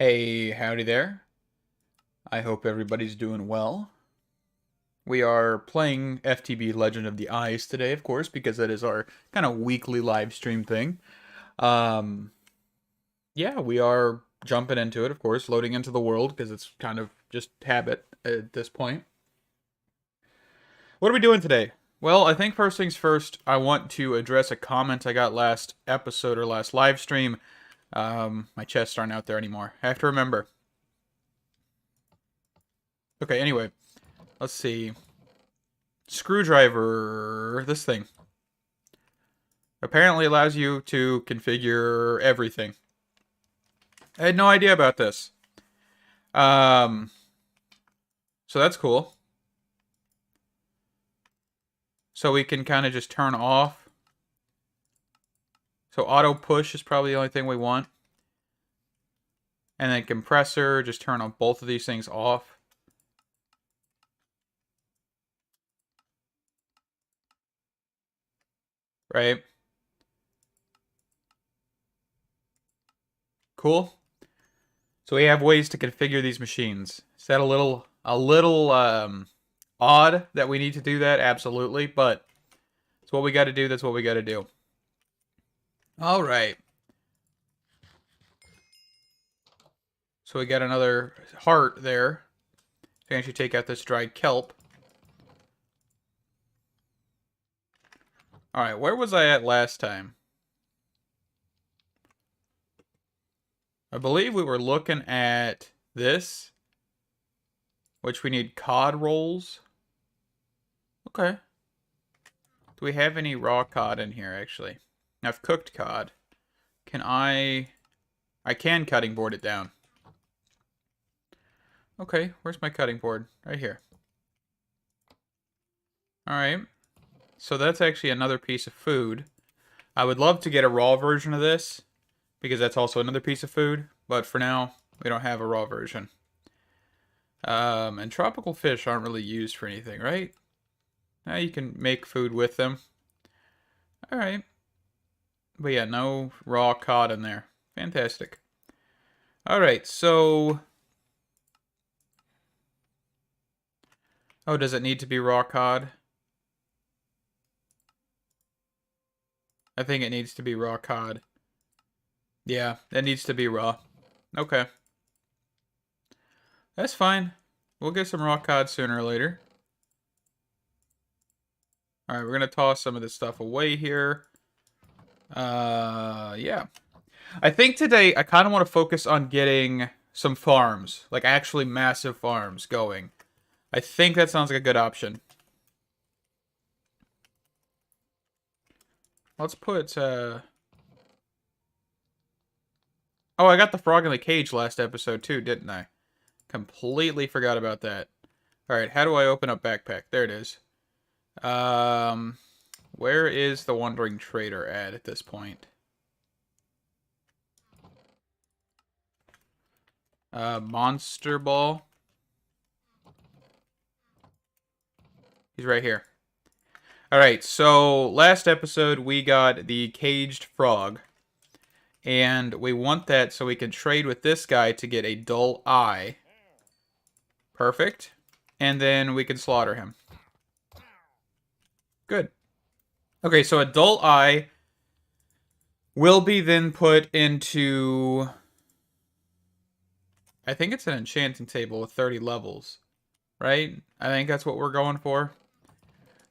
Hey, howdy there. I hope everybody's doing well. We are playing FTB Legend of the Eyes today, of course, because that is our kind of weekly live stream thing. Um, yeah, we are jumping into it, of course, loading into the world because it's kind of just habit at this point. What are we doing today? Well, I think first things first, I want to address a comment I got last episode or last live stream. My chests aren't out there anymore. I have to remember. Okay, anyway, let's see. Screwdriver, this thing, apparently allows you to configure everything. I had no idea about this. Um, so that's cool. So we can kind of just turn off. So auto push is probably the only thing we want. And then compressor, just turn on both of these things off. Right? Cool. So we have ways to configure these machines. Is that a little odd that we need to do that? Absolutely, but it's what we got to do. That's what we got to do. All right. So we got another heart there. So I can actually take out this dried kelp. Alright, where was I at last time? I believe we were looking at this, which we need cod rolls. Okay. Do we have any raw cod in here, actually? I've cooked cod. Can I can cutting board it down. Okay, where's my cutting board? Right here. Alright. So that's actually another piece of food. I would love to get a raw version of this, because that's also another piece of food. But for now, we don't have a raw version. And tropical fish aren't really used for anything, right? Now you can make food with them. Alright. But yeah, no raw cod in there. Fantastic. Alright, so... Oh, does it need to be raw cod? I think it needs to be raw cod. Yeah, it needs to be raw. Okay. That's fine. We'll get some raw cod sooner or later. Alright, we're going to toss some of this stuff away here. Yeah. I think today I kind of want to focus on getting some farms. Like, actually massive farms going. I think that sounds like a good option. Let's put, Oh, I got the frog in the cage last episode too, didn't I? Completely forgot about that. Alright, how do I open up backpack? There it is. Where is the Wandering Trader at this point? Monster Ball. He's right here. Alright, so last episode we got the caged frog. And we want that so we can trade with this guy to get a dull eye. Perfect. And then we can slaughter him. Good. Okay, so a dull eye will be then put into... I think it's an enchanting table with 30 levels. Right? I think that's what we're going for.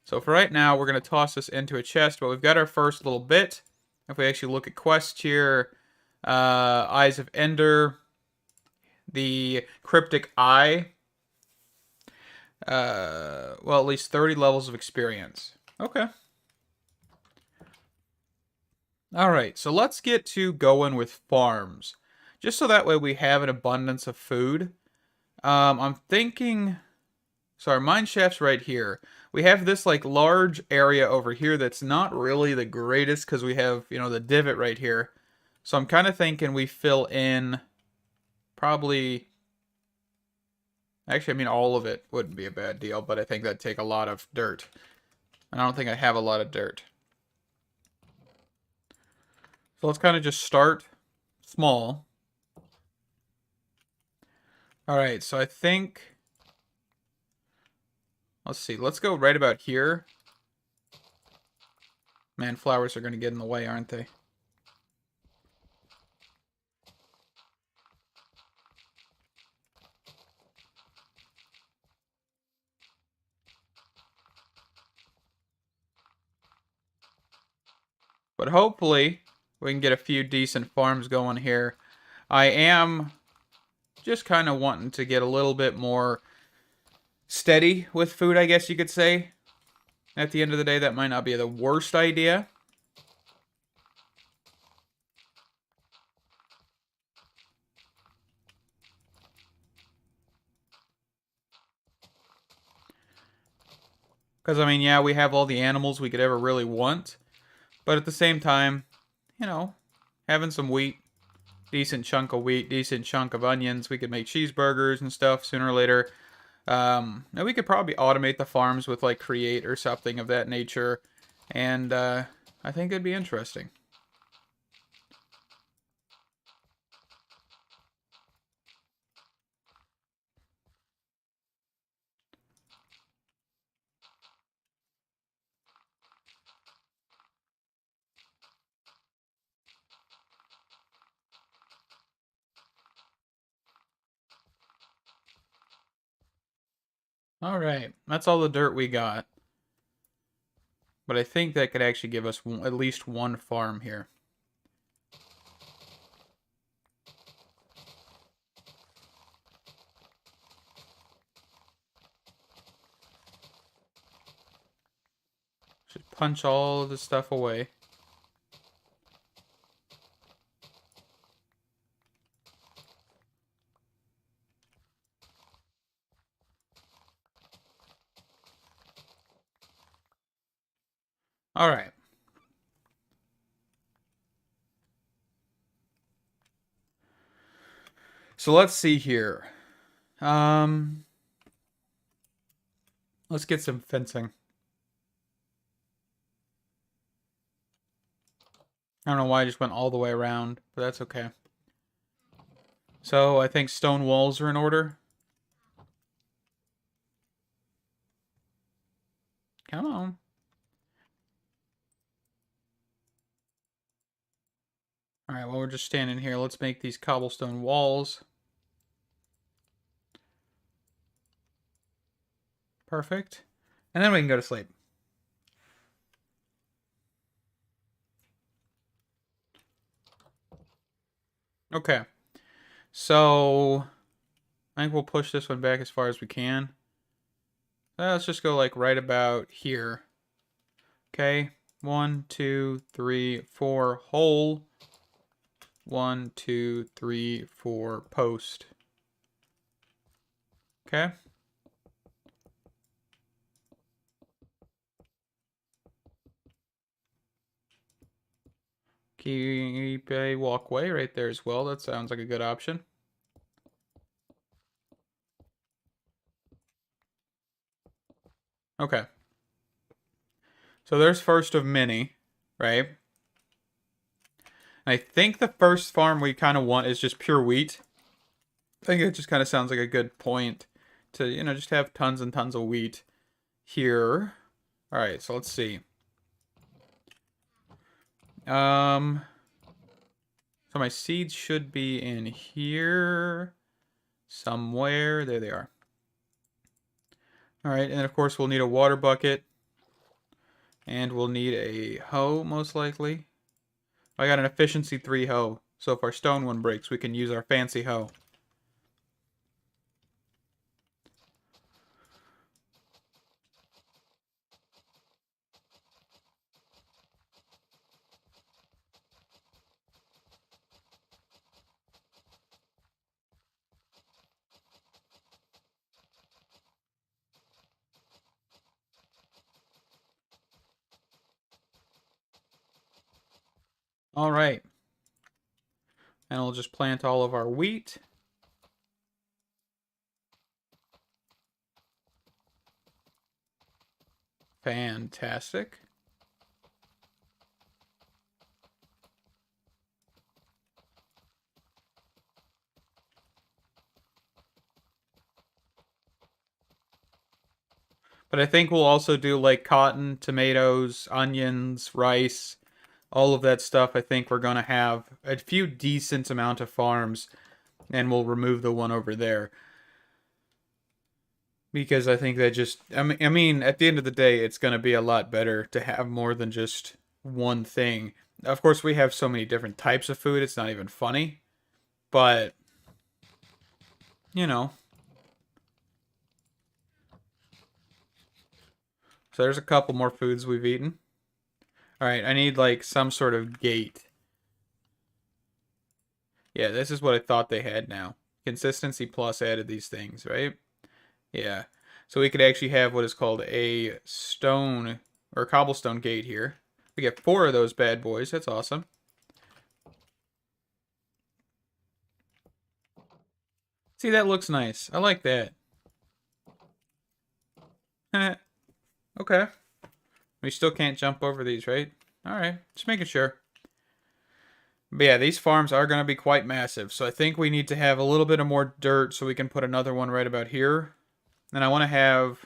So for right now, we're going to toss this into a chest. But we've got our first little bit. If we actually look at quests here, Eyes of Ender, the Cryptic Eye. Well, at least 30 levels of experience. Okay. Alright, so let's get to going with farms. Just so that way we have an abundance of food. I'm thinking... So our mine shaft's right here. We have this like large area over here that's not really the greatest because we have, you know, the divot right here. So I'm kind of thinking we fill in probably... Actually, I mean, all of it wouldn't be a bad deal, but I think that'd take a lot of dirt. And I don't think I have a lot of dirt. So let's kind of just start small. All right, so I think, let's see, let's go right about here. Man, flowers are going to get in the way, aren't they? But hopefully, we can get a few decent farms going here. I am just kind of wanting to get a little bit more steady with food, I guess you could say. At the end of the day, that might not be the worst idea. Because, I mean, yeah, we have all the animals we could ever really want. But at the same time, you know, having some wheat, decent chunk of wheat, decent chunk of onions, we could make cheeseburgers and stuff sooner or later. And we could probably automate the farms with like Create or something of that nature. And I think it'd be interesting. All right, that's all the dirt we got. But I think that could actually give us at least one farm here. Should punch all of this stuff away. All right. So let's see here. Let's get some fencing. I don't know why I just went all the way around, but that's okay. So I think stone walls are in order. Come on. All right, while we're just standing here, let's make these cobblestone walls. Perfect. And then we can go to sleep. Okay. So I think we'll push this one back as far as we can. Let's just go like right about here. Okay. 1, 2, 3, 4 hole. 1, 2, 3, 4 post. Okay. Keep a walkway right there as well. That sounds like a good option. Okay. So there's first of many, right? I think the first farm we kind of want is just pure wheat. I think it just kind of sounds like a good point to, just have tons and tons of wheat here. All right, so let's see. So my seeds should be in here somewhere. There they are. All right, and of course we'll need a water bucket. And we'll need a hoe, most likely. I got an efficiency 3 hoe, so if our stone one breaks, we can use our fancy hoe. All right. And we'll just plant all of our wheat. Fantastic. But I think we'll also do like cotton, tomatoes, onions, rice, all of that stuff. I think we're going to have a few decent amount of farms, and we'll remove the one over there. Because I think that just, I mean, at the end of the day, it's going to be a lot better to have more than just one thing. Of course, we have so many different types of food, it's not even funny. But, you know, so there's a couple more foods we've eaten. All right, I need like some sort of gate. Yeah, this is what I thought they had now. Consistency plus added these things, right? Yeah. So we could actually have what is called a stone or cobblestone gate here. We get 4 of those bad boys. That's awesome. See, that looks nice. I like that. Okay. We still can't jump over these, right? All right. Just making sure. But yeah, these farms are going to be quite massive. So I think we need to have a little bit of more dirt so we can put another one right about here. And I want to have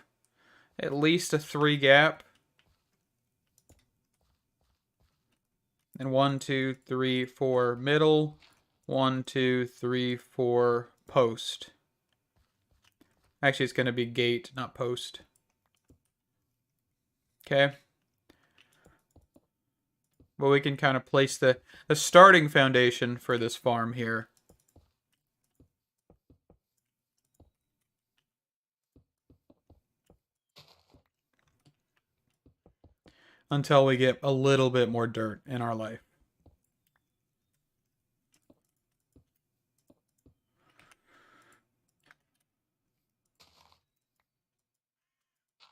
at least a 3 gap. And 1, 2, 3, 4 middle. 1, 2, 3, 4 post. Actually, it's going to be gate, not post. Okay. But we can kind of place the starting foundation for this farm here. Until we get a little bit more dirt in our life.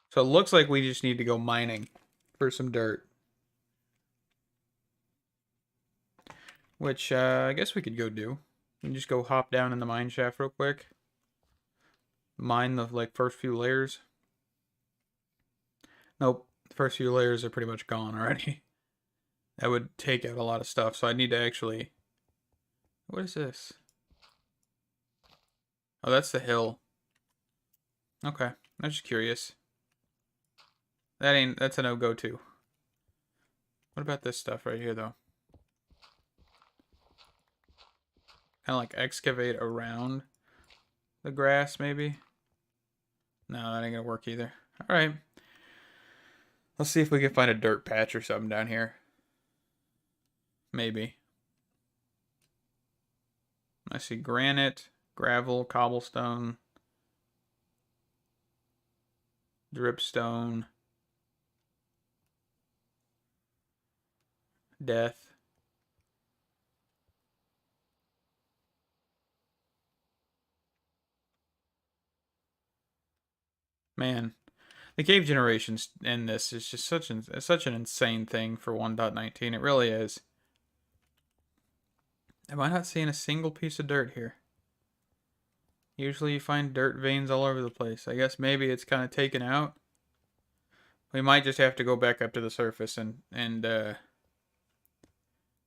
So it looks like we just need to go mining for some dirt. Which I guess we could go do. We can just go hop down in the mine shaft real quick. Mine the like first few layers. Nope. The first few layers are pretty much gone already. That would take out a lot of stuff. So I need to actually... What is this? Oh, that's the hill. Okay. I'm just curious. That's a no-go too. What about this stuff right here though? Kind of like excavate around the grass maybe? No, that ain't gonna work either. Alright. Let's see if we can find a dirt patch or something down here. Maybe. I see granite, gravel, cobblestone, dripstone, death. Man, the cave generations in this is just such an insane thing for 1.19. It really is. Am I not seeing a single piece of dirt here? Usually you find dirt veins all over the place. I guess maybe it's kind of taken out. We might just have to go back up to the surface and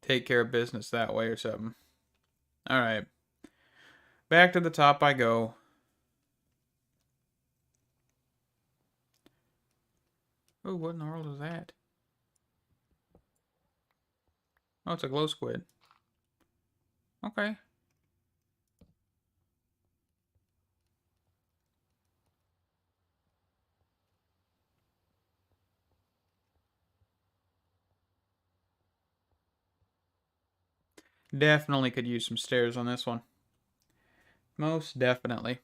take care of business that way or something. Alright. Back to the top I go. Oh, what in the world is that? Oh, it's a glow squid. Okay. Definitely could use some stairs on this one. Most definitely.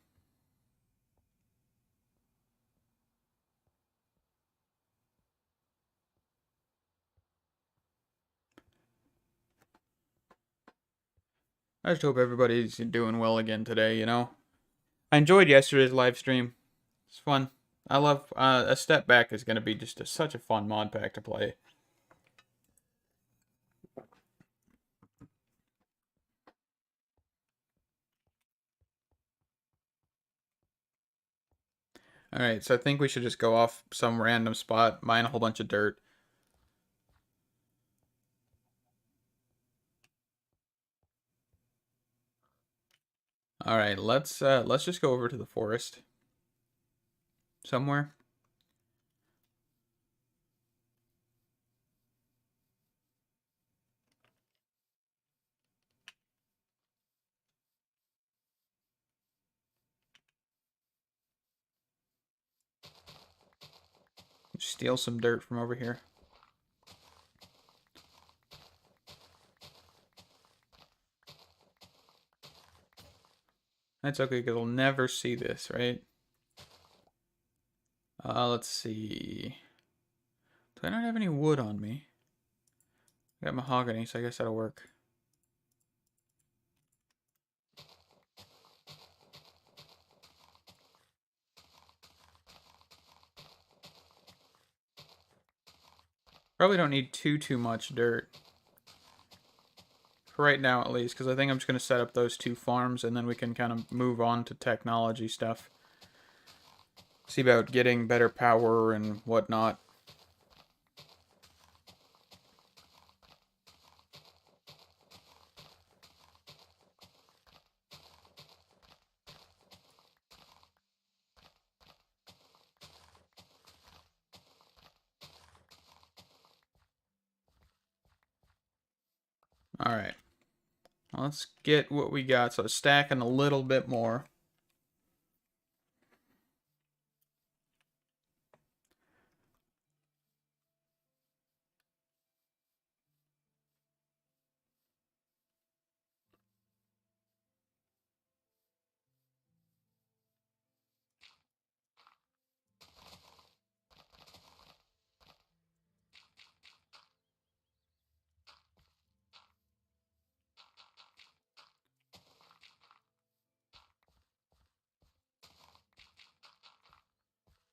I just hope everybody's doing well again today, you know? I enjoyed yesterday's live stream. It's fun. I love a step back is going to be just such a fun mod pack to play. Alright, so I think we should just go off some random spot, mine a whole bunch of dirt. Alright, let's just go over to the forest. Somewhere. Steal some dirt from over here. That's okay, because we'll never see this, right? Let's see. Do I not have any wood on me? I got mahogany, so I guess that'll work. Probably don't need too much dirt. For right now, at least, because I think I'm just going to set up those 2 farms, and then we can kind of move on to technology stuff. See about getting better power and whatnot. Alright. Let's get what we got. So stacking a little bit more.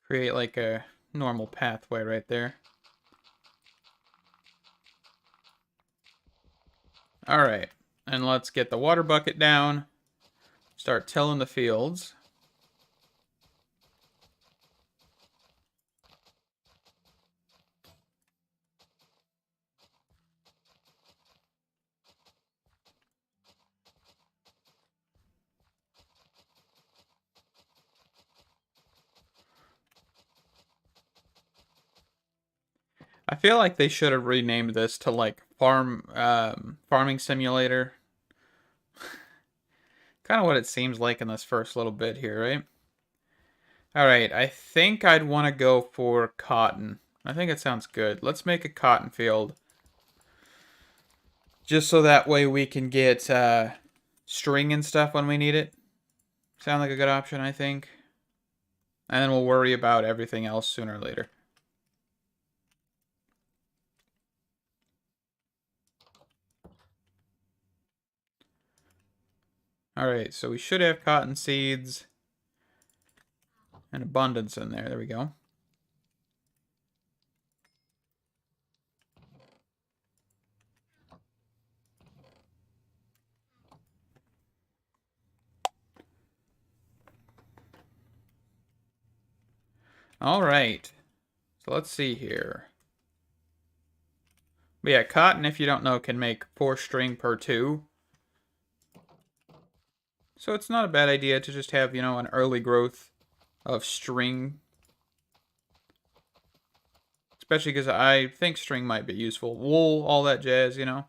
Create like a normal pathway right there. Alright, and let's get the water bucket down. Start tilling the fields. I feel like they should have renamed this to like farming simulator. Kind of what it seems like in this first little bit here, right? Alright, I think I'd want to go for cotton. I think it sounds good. Let's make a cotton field. Just so that way we can get string and stuff when we need it. Sound like a good option, I think. And then we'll worry about everything else sooner or later. Alright, so we should have cotton seeds and abundance in there. There we go. Alright. So let's see here. But yeah, cotton, if you don't know, can make 4 string per 2. So it's not a bad idea to just have, you know, an early growth of string. Especially because I think string might be useful. Wool, all that jazz, you know.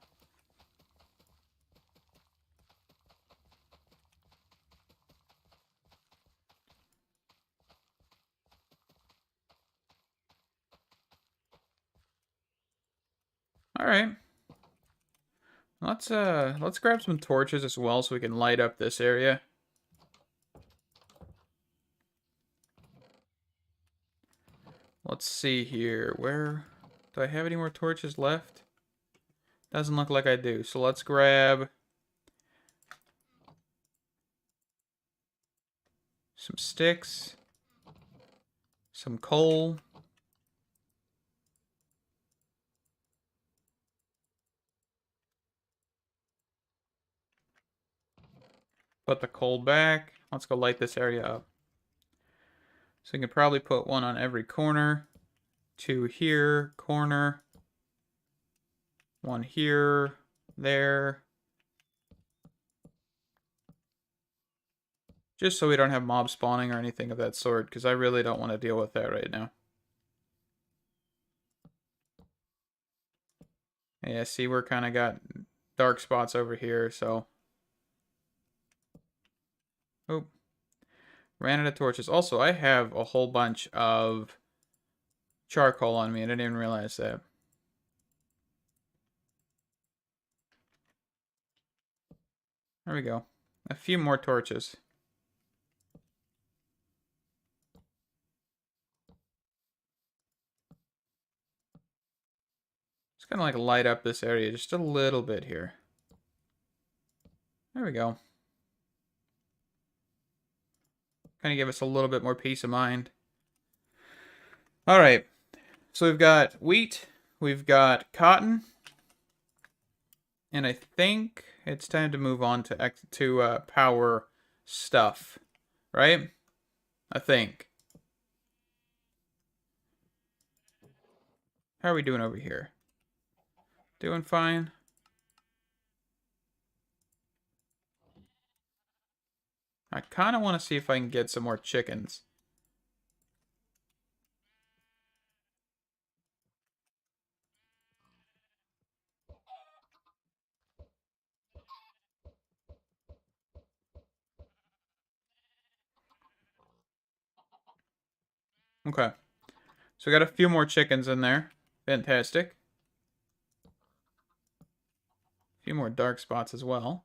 Alright. Let's grab some torches as well so we can light up this area. Let's see here. Where do I have any more torches left? Doesn't look like I do. So let's grab some sticks, some coal. Put the coal back. Let's go light this area up. So we can probably put 1 on every corner. 2 here, corner. 1 here, there. Just so we don't have mob spawning or anything of that sort, because I really don't want to deal with that right now. Yeah, see, we're kind of got dark spots over here, so... Oh. Ran out of torches. Also, I have a whole bunch of charcoal on me. I didn't even realize that. There we go. A few more torches. Just gonna like light up this area just a little bit here. There we go. Kind of give us a little bit more peace of mind. All right. So we've got wheat, we've got cotton, and I think it's time to move on to power stuff, right? I think. How are we doing over here? Doing fine. I kind of want to see if I can get some more chickens. Okay. So we got a few more chickens in there. Fantastic. A few more dark spots as well.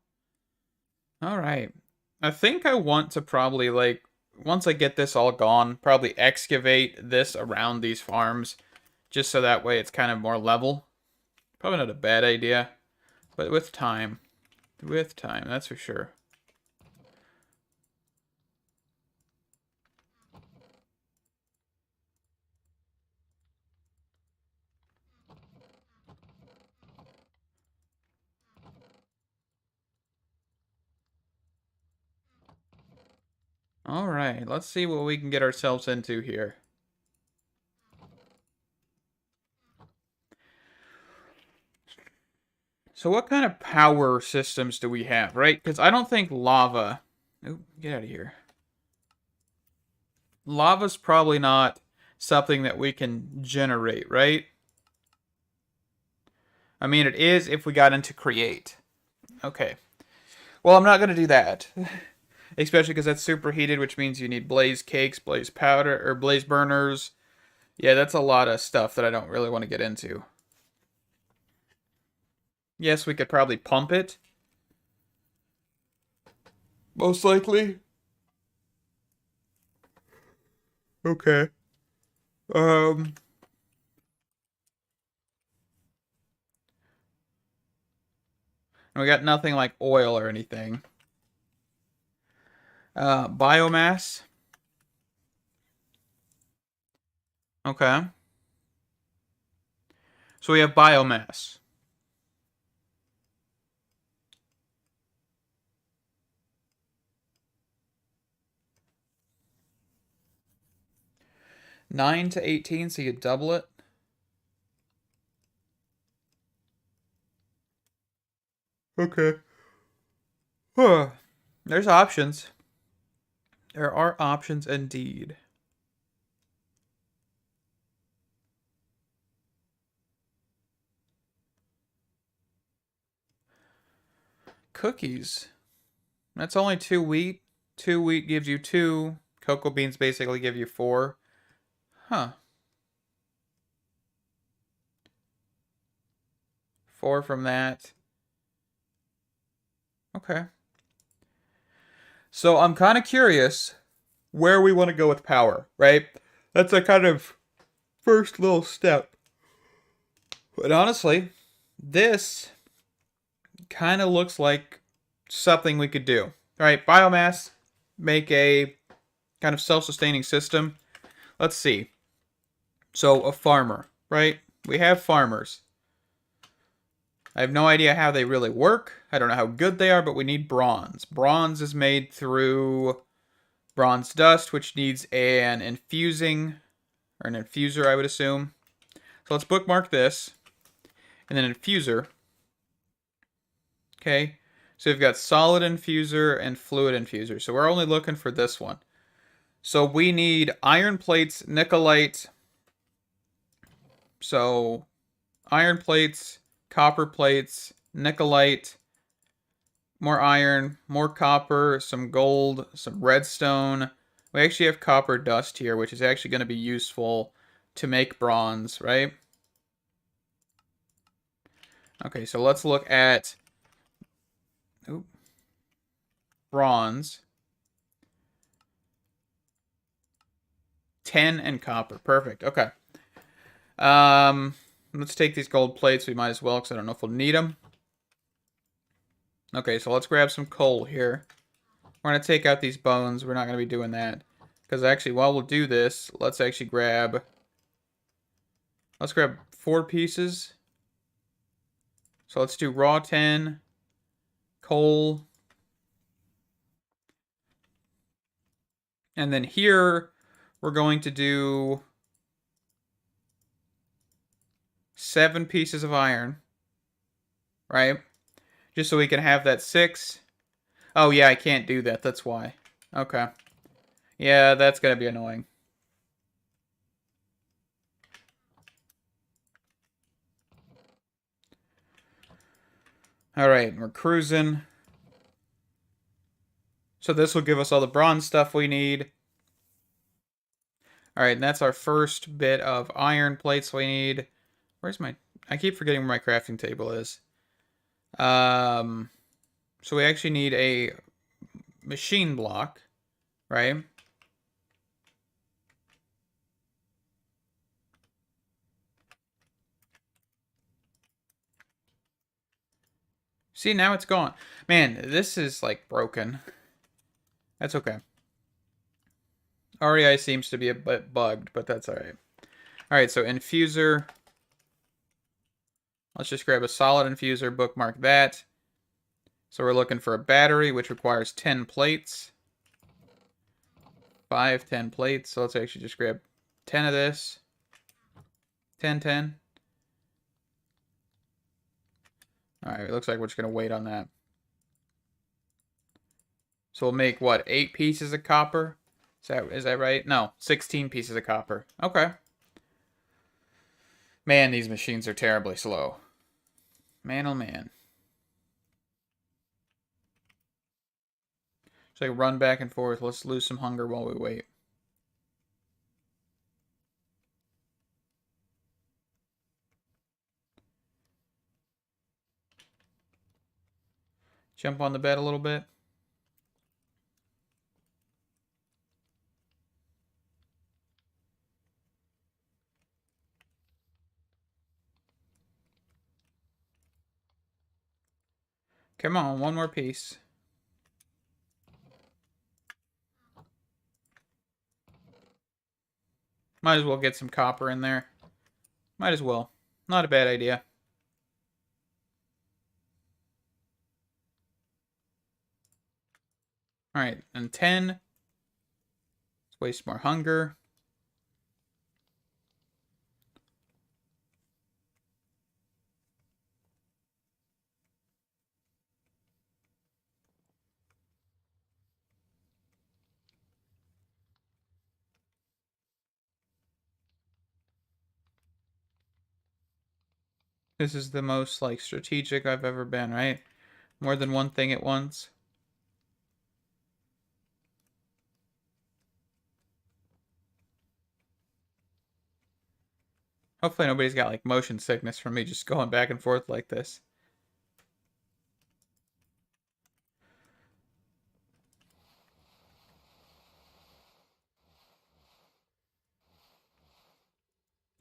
All right. I think I want to probably, like, once I get this all gone, probably excavate this around these farms, just so that way it's kind of more level. Probably not a bad idea, but with time, that's for sure. All right, let's see what we can get ourselves into here. So what kind of power systems do we have, right? Because I don't think lava... Oh, get out of here. Lava's probably not something that we can generate, right? I mean, it is if we got into create. Okay. Well, I'm not going to do that. Especially because that's superheated, which means you need blaze cakes, blaze powder, or blaze burners. Yeah, that's a lot of stuff that I don't really want to get into. Yes, we could probably pump it. Most likely. Okay. Um. And we got nothing like oil or anything. Biomass. Okay. So we have biomass. Nine to 18, so you double it. Okay. Huh. There's options. There are options indeed. Cookies. That's only 2 wheat. 2 wheat gives you 2. Cocoa beans basically give you 4. Huh. 4 from that. Okay. So I'm kind of curious where we want to go with power, right? That's a kind of first little step. But honestly, this kind of looks like something we could do. All right, biomass, make a kind of self-sustaining system. Let's see. So a farmer, right? We have farmers. I have no idea how they really work. I don't know how good they are, but we need bronze. Bronze is made through bronze dust, which needs an infusing, or an infuser, I would assume. So let's bookmark this. And then infuser. Okay. So we've got solid infuser and fluid infuser. So we're only looking for this one. So we need iron plates, nickelite. So iron plates, copper plates, nickelite, more iron, more copper, some gold, some redstone. We actually have copper dust here, which is actually going to be useful to make bronze, right? Okay, so let's look at bronze. 10 and copper. Perfect. Okay. Let's take these gold plates. We might as well, because I don't know if we'll need them. Okay, so let's grab some coal here. We're going to take out these bones. We're not going to be doing that. Because actually, while we'll do this, let's actually grab... Let's grab 4 pieces. So let's do raw 10, coal. And then here, we're going to do 7 pieces of iron. Right? Just so we can have that 6. Oh, yeah, I can't do that. That's why. Okay. Yeah, that's going to be annoying. Alright, we're cruising. So this will give us all the bronze stuff we need. Alright, and that's our first bit of iron plates we need. Where's my... I keep forgetting where my crafting table is. So we actually need a machine block, right? See, now it's gone. Man, this is like broken. That's okay. REI seems to be a bit bugged, but that's alright. Alright, so infuser. Let's just grab a solid infuser, bookmark that. So we're looking for a battery, which requires 10 plates. 10 plates. So let's actually just grab 10 of this. 10, 10. Alright, it looks like we're just going to wait on that. So we'll make, what, 8 pieces of copper? Is that right? No, 16 pieces of copper. Okay. Man, these machines are terribly slow. Man, oh man. So I run back and forth. Let's lose some hunger while we wait. Jump on the bed a little bit. Come on, one more piece. Might as well get some copper in there. Might as well. Not a bad idea. Alright, and 10. Let's waste more hunger. This is the most, like, strategic I've ever been, right? More than one thing at once. Hopefully nobody's got, like, motion sickness from me just going back and forth like this.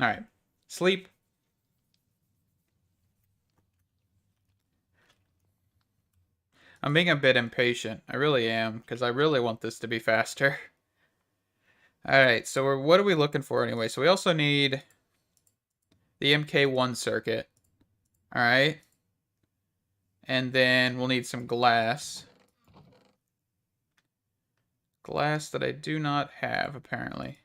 Alright. Sleep. I'm being a bit impatient. I really am, because I really want this to be faster. Alright, so what are we looking for anyway? So we also need the MK1 circuit. Alright. And then we'll need some glass. Glass that I do not have, apparently.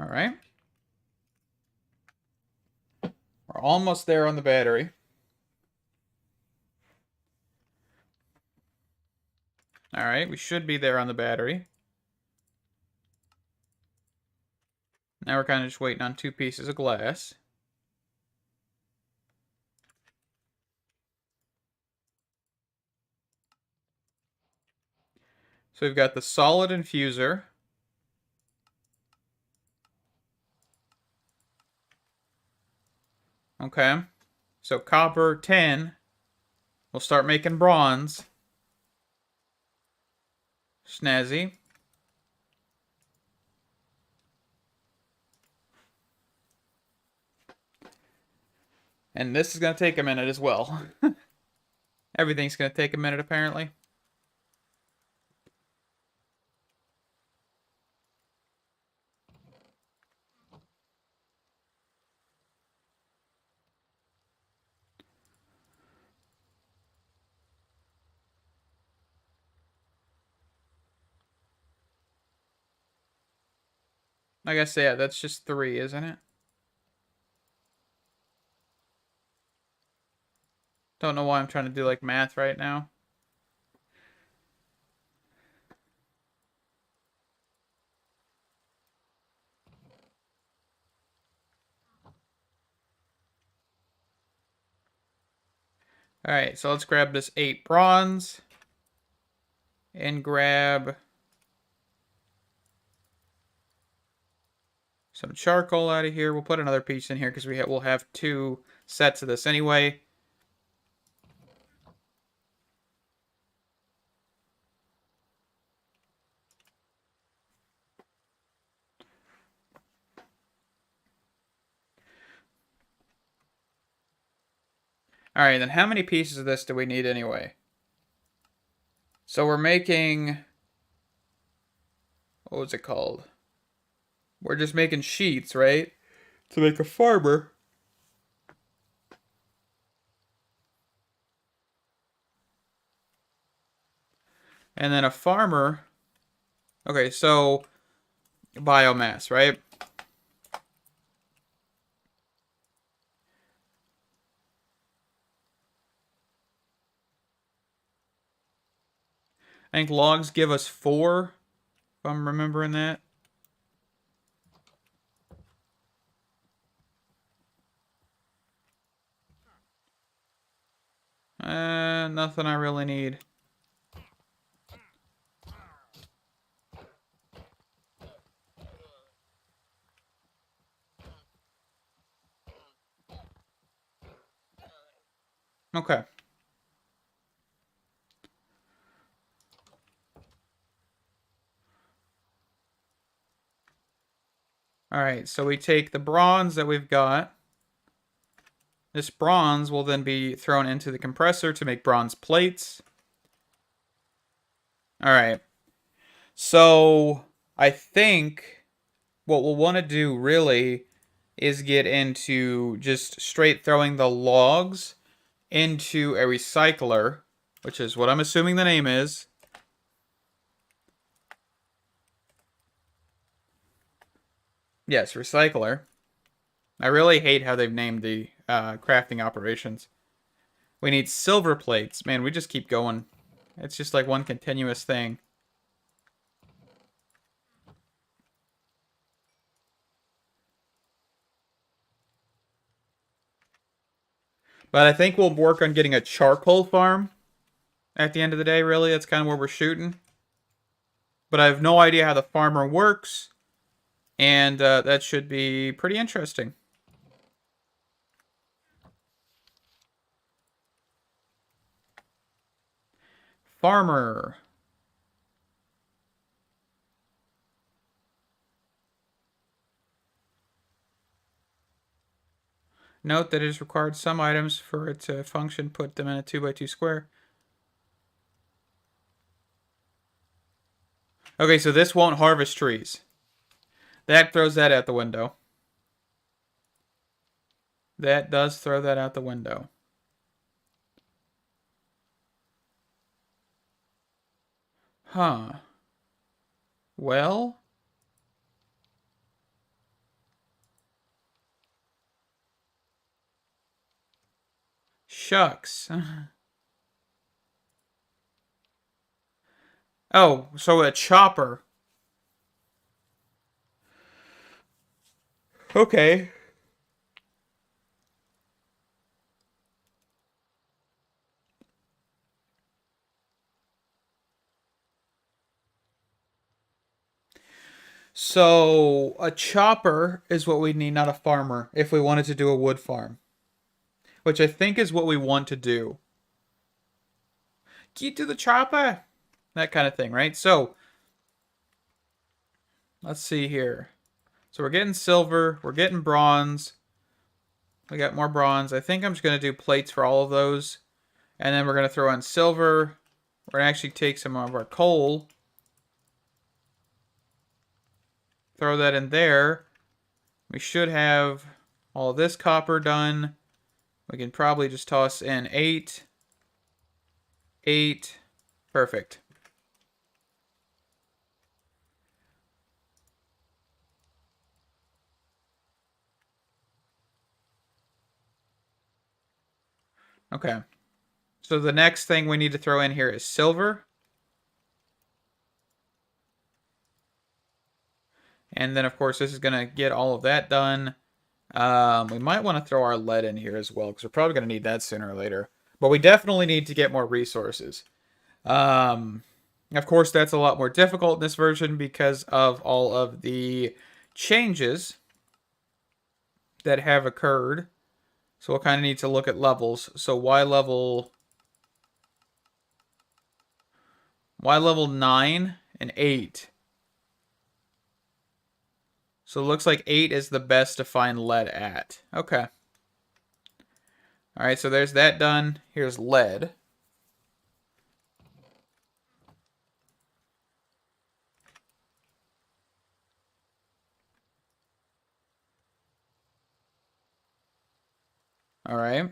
Alright. We're almost there on the battery. Alright, we should be there on the battery. Now we're kind of just waiting on 2 pieces of glass. So we've got the solid infuser. Okay. So copper 10. We'll start making bronze. Snazzy. And this is going to take a minute as well. Everything's going to take a minute, apparently. I guess, yeah, that's just 3, isn't it? Don't know why I'm trying to do, like, math right now. Alright, so let's grab this 8 bronze. And grab some charcoal out of here. We'll put another piece in here because we'll have 2 sets of this anyway. Alright, then how many pieces of this do we need anyway? So we're making... What was it called? We're just making sheets, right? To make a farmer. And then a farmer... Okay, so... Biomass, right? I think logs give us 4, if I'm remembering that. Nothing I really need. Okay. Alright, so we take the bronze that we've got. This bronze will then be thrown into the compressor to make bronze plates. Alright. So, I think what we'll want to do really is get into just straight throwing the logs into a recycler, which is what I'm assuming the name is. Yes, recycler. I really hate how they've named the crafting operations. We need silver plates. Man, we just keep going. It's just like one continuous thing. But I think we'll work on getting a charcoal farm at the end of the day, really. That's kind of where we're shooting. But I have no idea how the farmer works. And that should be pretty interesting. Farmer. Note that it is required some items for it to function. Put them in a 2x2 square. Okay, so this won't harvest trees. That throws that out the window. That does throw that out the window. Huh. Well... Shucks. Oh, so a chopper. Okay. So a chopper is what we need, not a farmer, if we wanted to do a wood farm. Which I think is what we want to do. Get to the chopper! That kind of thing, right? So, let's see here. So we're getting silver, we're getting bronze. We got more bronze. I think I'm just going to do plates for all of those. And then we're going to throw in silver. We're going to actually take some of our coal. Throw that in there. We should have all of this copper done. We can probably just toss in 8. 8. Perfect. Okay. So the next thing we need to throw in here is silver. And then, of course, this is going to get all of that done. We might want to throw our lead in here as well, because we're probably going to need that sooner or later. But we definitely need to get more resources. Of course, that's a lot more difficult in this version because of all of the changes that have occurred. So we'll kind of need to look at levels. So Y level 9 and 8. So it looks like 8 is the best to find lead at. Okay. Alright, so there's that done. Here's lead. Alright.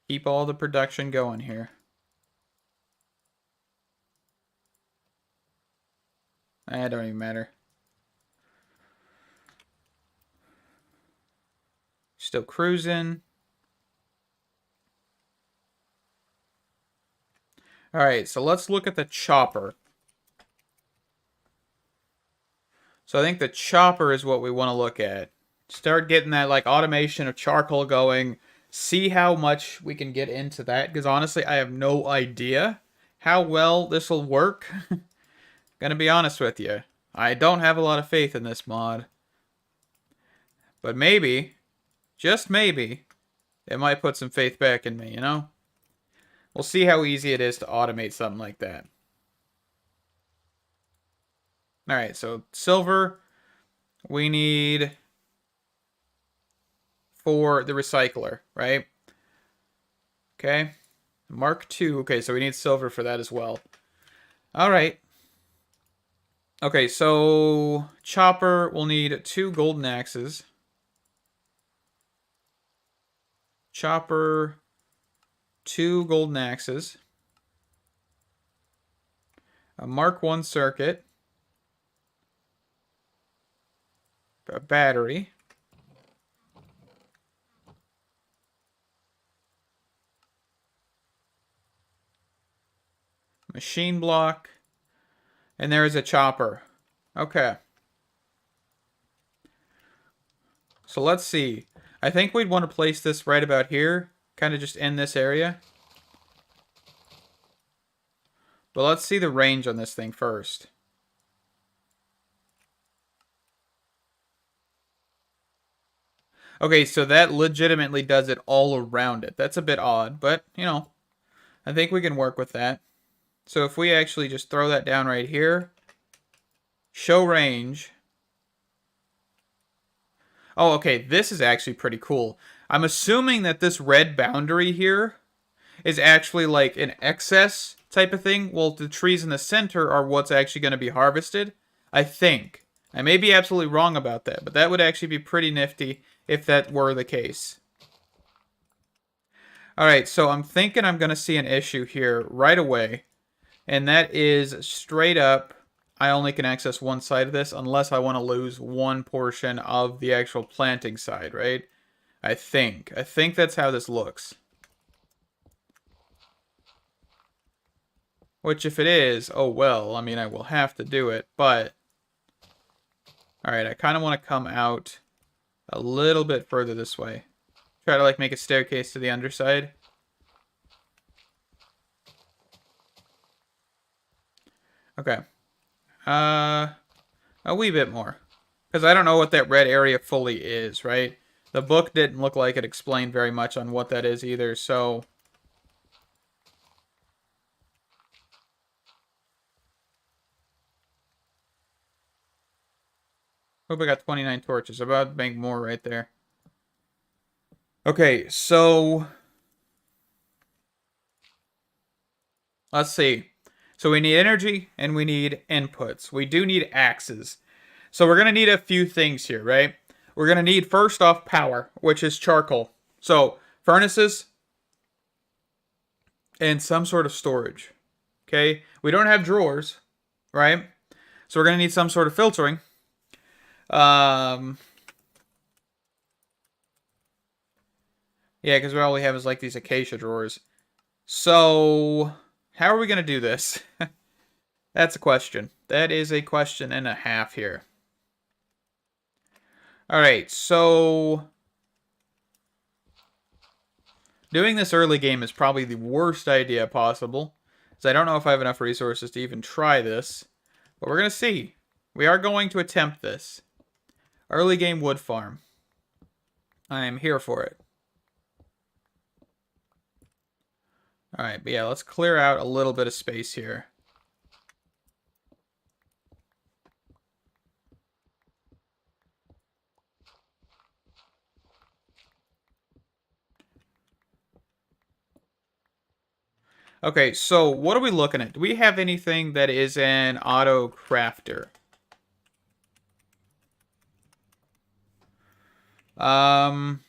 Keep all the production going here. It don't even matter. Still cruising. Alright, so let's look at the chopper. So I think the chopper is what we want to look at. Start getting that like automation of charcoal going. See how much we can get into that. Because honestly, I have no idea how well this will work. Gonna be honest with you. I don't have a lot of faith in this mod. But maybe, just maybe, it might put some faith back in me, you know? We'll see how easy it is to automate something like that. Alright, so silver, we need for the recycler, right? Okay. Mark II. Okay, so we need silver for that as well. Alright. Okay, so chopper will need 2 golden axes. Chopper, 2 golden axes. A Mark I circuit. A battery. Machine block. And there is a chopper. Okay. So let's see. I think we'd want to place this right about here. Kind of just in this area. But let's see the range on this thing first. Okay, so that legitimately does it all around it. That's a bit odd, but, you know, I think we can work with that. So if we actually just throw that down right here, show range. Oh, okay, this is actually pretty cool. I'm assuming that this red boundary here is actually like an excess type of thing. Well, the trees in the center are what's actually going to be harvested, I think. I may be absolutely wrong about that, but that would actually be pretty nifty if that were the case. Alright, so I'm thinking I'm going to see an issue here right away. And that is straight up, I only can access one side of this unless I want to lose one portion of the actual planting side, right? I think that's how this looks. Which if it is, oh well, I mean, I will have to do it, but... Alright, I kind of want to come out a little bit further this way. Try to, like, make a staircase to the underside. Okay. A wee bit more. Because I don't know what that red area fully is, right? The book didn't look like it explained very much on what that is either, so... Hope I got 29 torches. About to make more right there. Okay, so... Let's see. So we need energy, and we need inputs. We do need axes. So we're going to need a few things here, right? We're going to need, first off, power, which is charcoal. So, furnaces and some sort of storage. Okay? We don't have drawers, right? So we're going to need some sort of filtering. Yeah, because all we have is like these acacia drawers. So, how are we going to do this? That's a question. That is a question and a half here. Alright, so... doing this early game is probably the worst idea possible. Because I don't know if I have enough resources to even try this. But we're going to see. We are going to attempt this. Early game wood farm. I am here for it. Alright, but yeah, let's clear out a little bit of space here. Okay, so what are we looking at? Do we have anything that is an auto crafter? Um...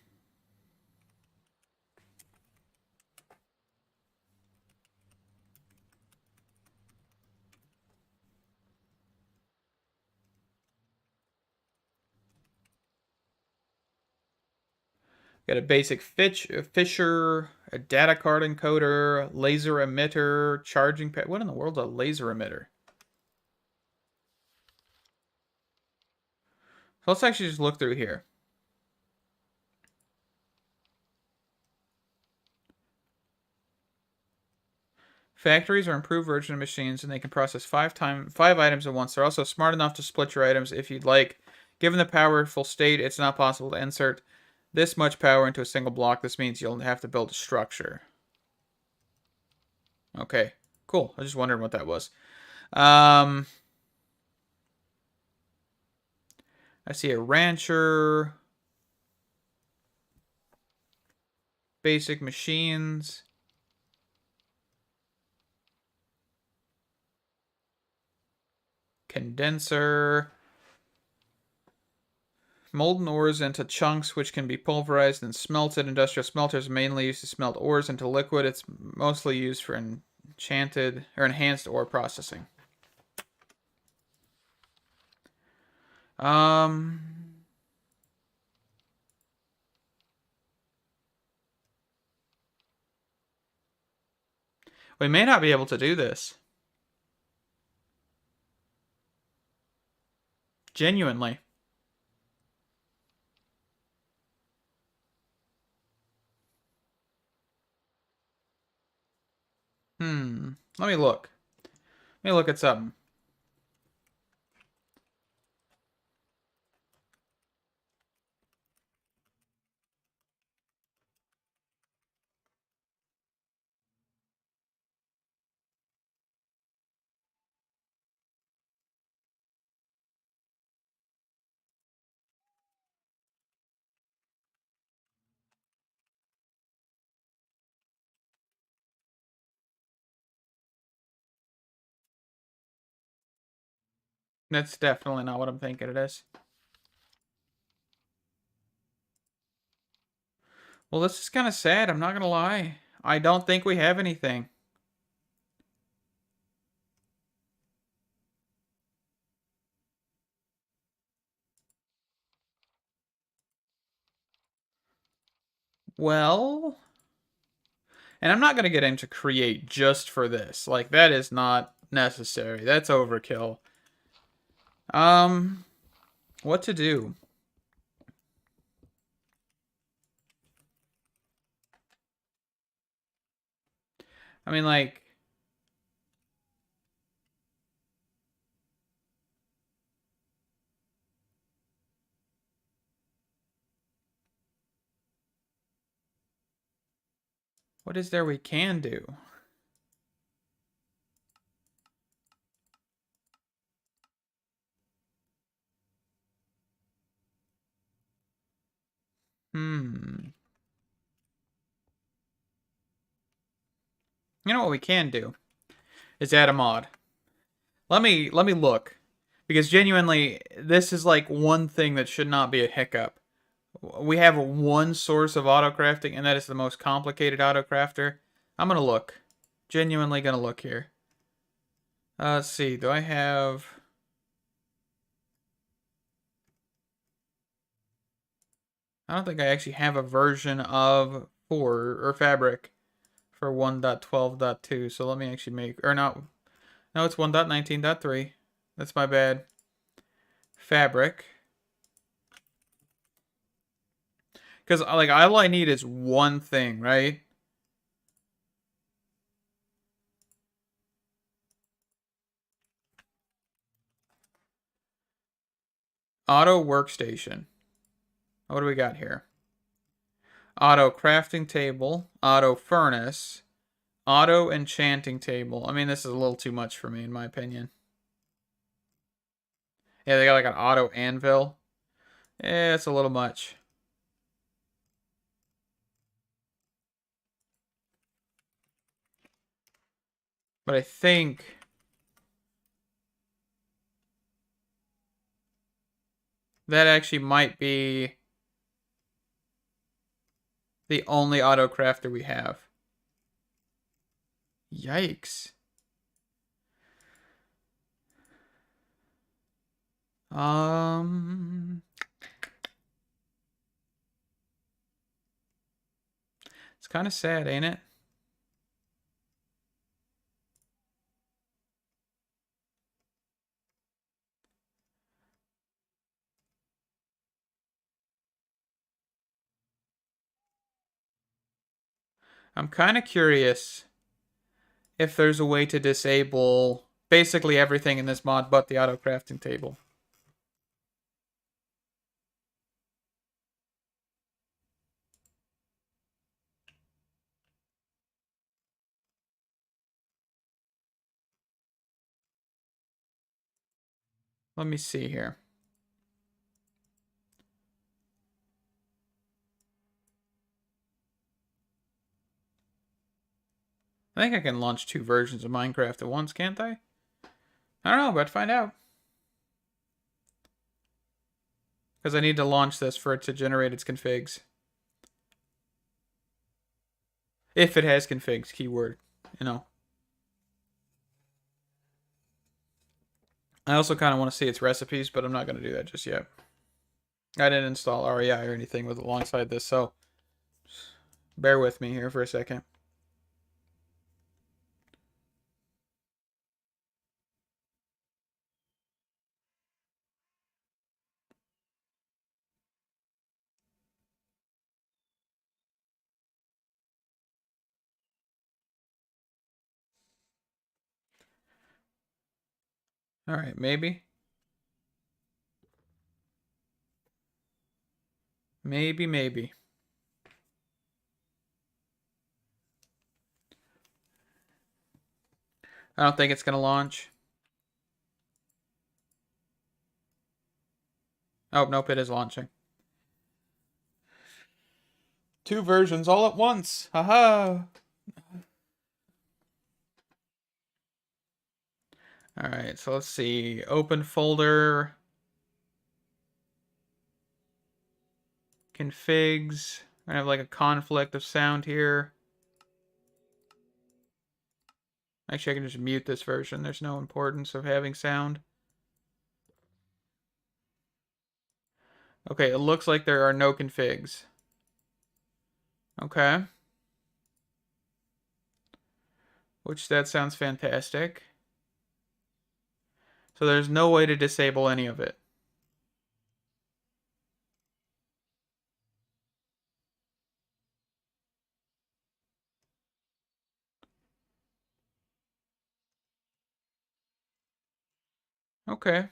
Got a basic fisher, a data card encoder, laser emitter, charging pad. What in the world's a laser emitter? So let's actually just look through here. Factories are improved version of machines, and they can process five items at once. They're also smart enough to split your items if you'd like. Given the powerful state, it's not possible to insert this much power into a single block. This means you'll have to build a structure. Okay, cool. I was just wondering what that was. I see a rancher. Basic machines. Condenser. Molten ores into chunks, which can be pulverized and smelted. Industrial smelters mainly used to smelt ores into liquid. It's mostly used for enchanted or enhanced ore processing. We may not be able to do this. Genuinely. Let me look. Let me look at something. That's definitely not what I'm thinking it is. Well, this is kind of sad. I'm not going to lie. I don't think we have anything. Well, and I'm not going to get into create just for this. Like, that is not necessary. That's overkill. What to do? I mean, like, what is there we can do? Hmm. You know what we can do is add a mod. Let me look, because genuinely, this is like one thing that should not be a hiccup. We have one source of auto crafting, and that is the most complicated auto crafter. I'm gonna look. Genuinely gonna look here. Let's see. Do I have? I don't think I actually have a version of 4 or Fabric for 1.12.2. So let me actually make, or not. No, it's 1.19.3. That's my bad. Fabric. Because like all I need is one thing, right? Auto workstation. What do we got here? Auto crafting table, auto furnace, auto enchanting table. I mean, this is a little too much for me, in my opinion. Yeah, they got like an auto anvil. Yeah, it's a little much. But I think that actually might be the only auto crafter we have. Yikes. It's kind of sad, ain't it? I'm kind of curious if there's a way to disable basically everything in this mod but the auto crafting table. Let me see here. I think I can launch 2 versions of Minecraft at once, can't I? I don't know, but find out. Because I need to launch this for it to generate its configs. If it has configs, keyword, you know. I also kind of want to see its recipes, but I'm not going to do that just yet. I didn't install REI or anything with alongside this, so bear with me here for a second. All right, maybe. Maybe. I don't think it's going to launch. Oh, nope, it is launching. 2 versions all at once. Haha. All right, so let's see. Open folder. Configs. I have like a conflict of sound here. Actually, I can just mute this version. There's no importance of having sound. Okay, it looks like there are no configs. Okay. Which that sounds fantastic. So there's no way to disable any of it. Okay.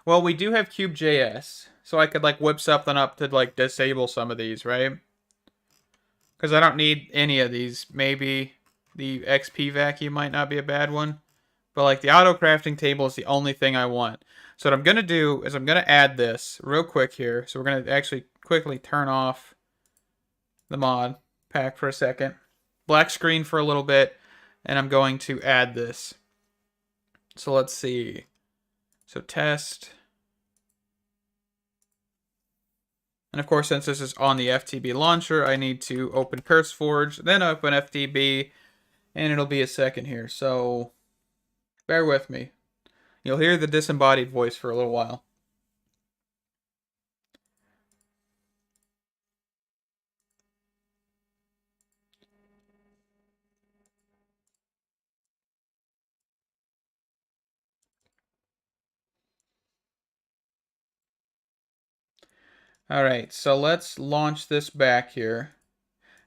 Well, we do have Cube.js, so I could like whip something up to like disable some of these, right? Because I don't need any of these. Maybe the XP vacuum might not be a bad one. But like the auto crafting table is the only thing I want. So what I'm going to do is I'm going to add this real quick here. So we're going to actually quickly turn off the mod pack for a second. Black screen for a little bit. And I'm going to add this. So let's see. So test. And of course, since this is on the FTB launcher, I need to open CurseForge, then open FTB, and it'll be a second here. So bear with me. You'll hear the disembodied voice for a little while. All right, so let's launch this back here.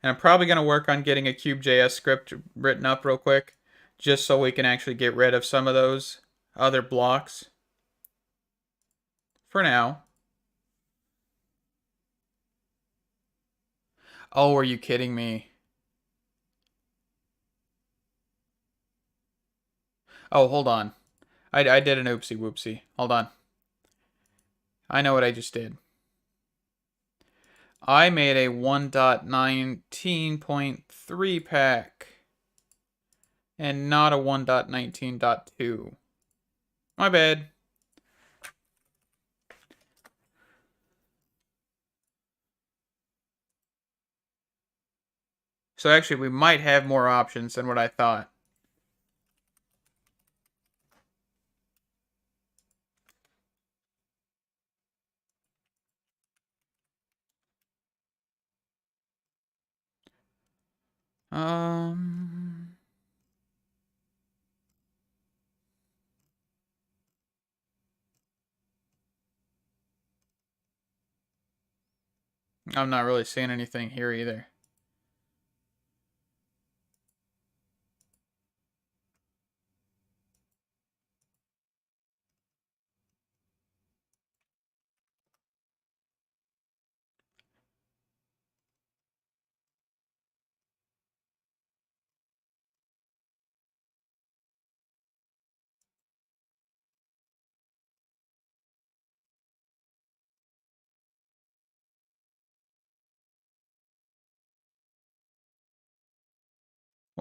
And I'm probably going to work on getting a Cube.js script written up real quick, just so we can actually get rid of some of those other blocks for now. Oh, are you kidding me? Oh, hold on. I did an oopsie whoopsie. Hold on. I know what I just did. I made a 1.19.3 pack and not a 1.19.2. My bad. So actually, we might have more options than what I thought. Um, I'm not really seeing anything here either.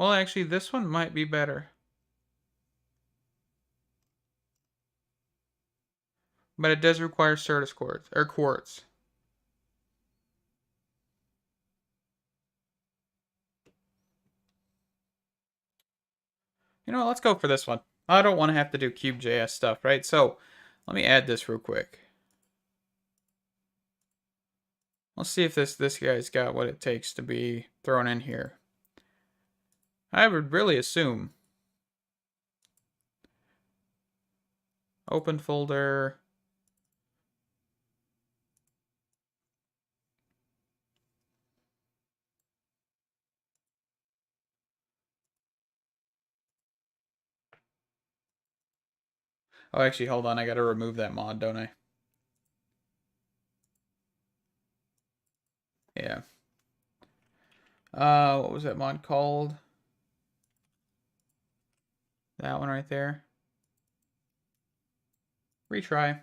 Well, actually, this one might be better. But it does require Certus quartz, or quartz. You know what, let's go for this one. I don't want to have to do Cube.js stuff, right? So, let me add this real quick. Let's see if this guy's got what it takes to be thrown in here. I would really assume. Open folder. Oh, actually, hold on. I gotta remove that mod, don't I? Yeah. What was that mod called? That one right there. Retry.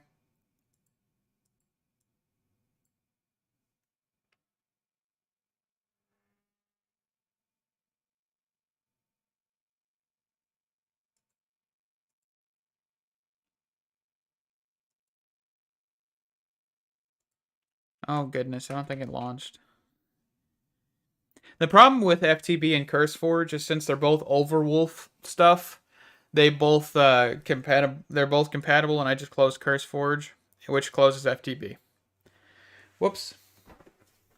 Oh, goodness. I don't think it launched. The problem with FTB and CurseForge is since they're both Overwolf stuff, they both they're both compatible, and I just closed CurseForge, which closes FTB. Whoops.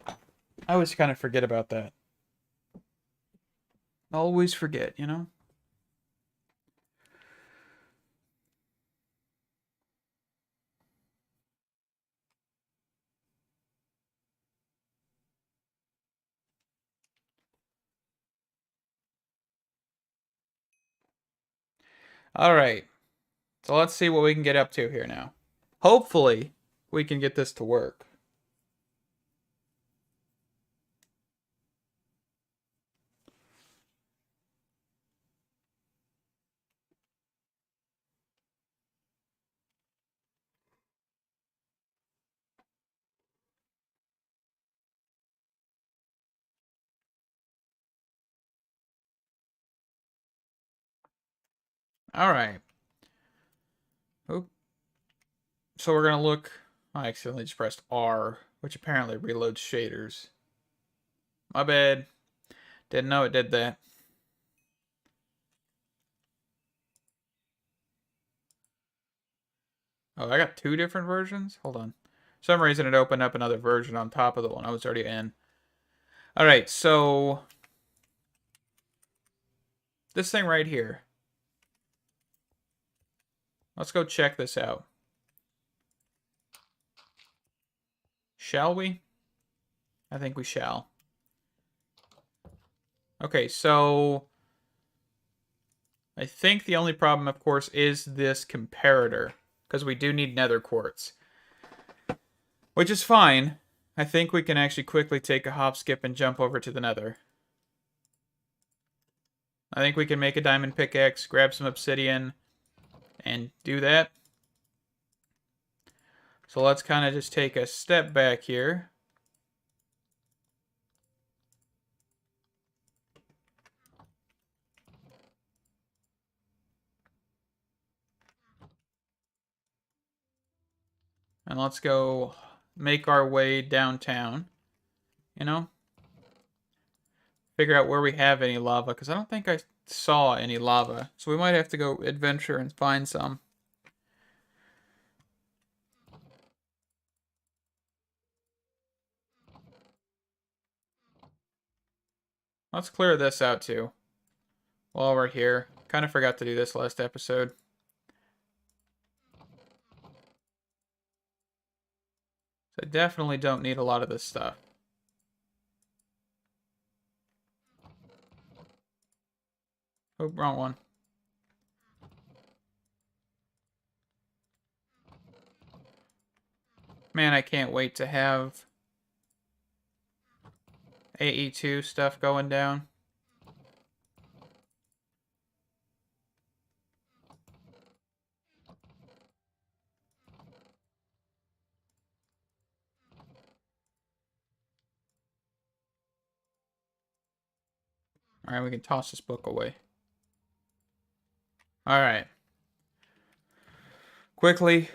I always kind of forget about that. Always forget, you know? All right. So let's see what we can get up to here now. Hopefully, we can get this to work. All right. Oop. So we're going to look. I accidentally just pressed R, which apparently reloads shaders. My bad. Didn't know it did that. Oh, I got two different versions? Hold on. For some reason it opened up another version on top of the one I was already in. Alright, so this thing right here. Let's go check this out. Shall we? I think we shall. Okay, so I think the only problem, of course, is this comparator, because we do need nether quartz. Which is fine. I think we can actually quickly take a hop, skip, and jump over to the nether. I think we can make a diamond pickaxe, grab some obsidian, and do that. So let's kind of just take a step back here. And let's go make our way downtown. You know? Figure out where we have any lava, because I don't think I saw any lava. So we might have to go adventure and find some. Let's clear this out too. While we're here. Kind of forgot to do this last episode. So I definitely don't need a lot of this stuff. Oh, wrong one. Man, I can't wait to have AE2 stuff going down. Alright, we can toss this book away. Alright. Quickly,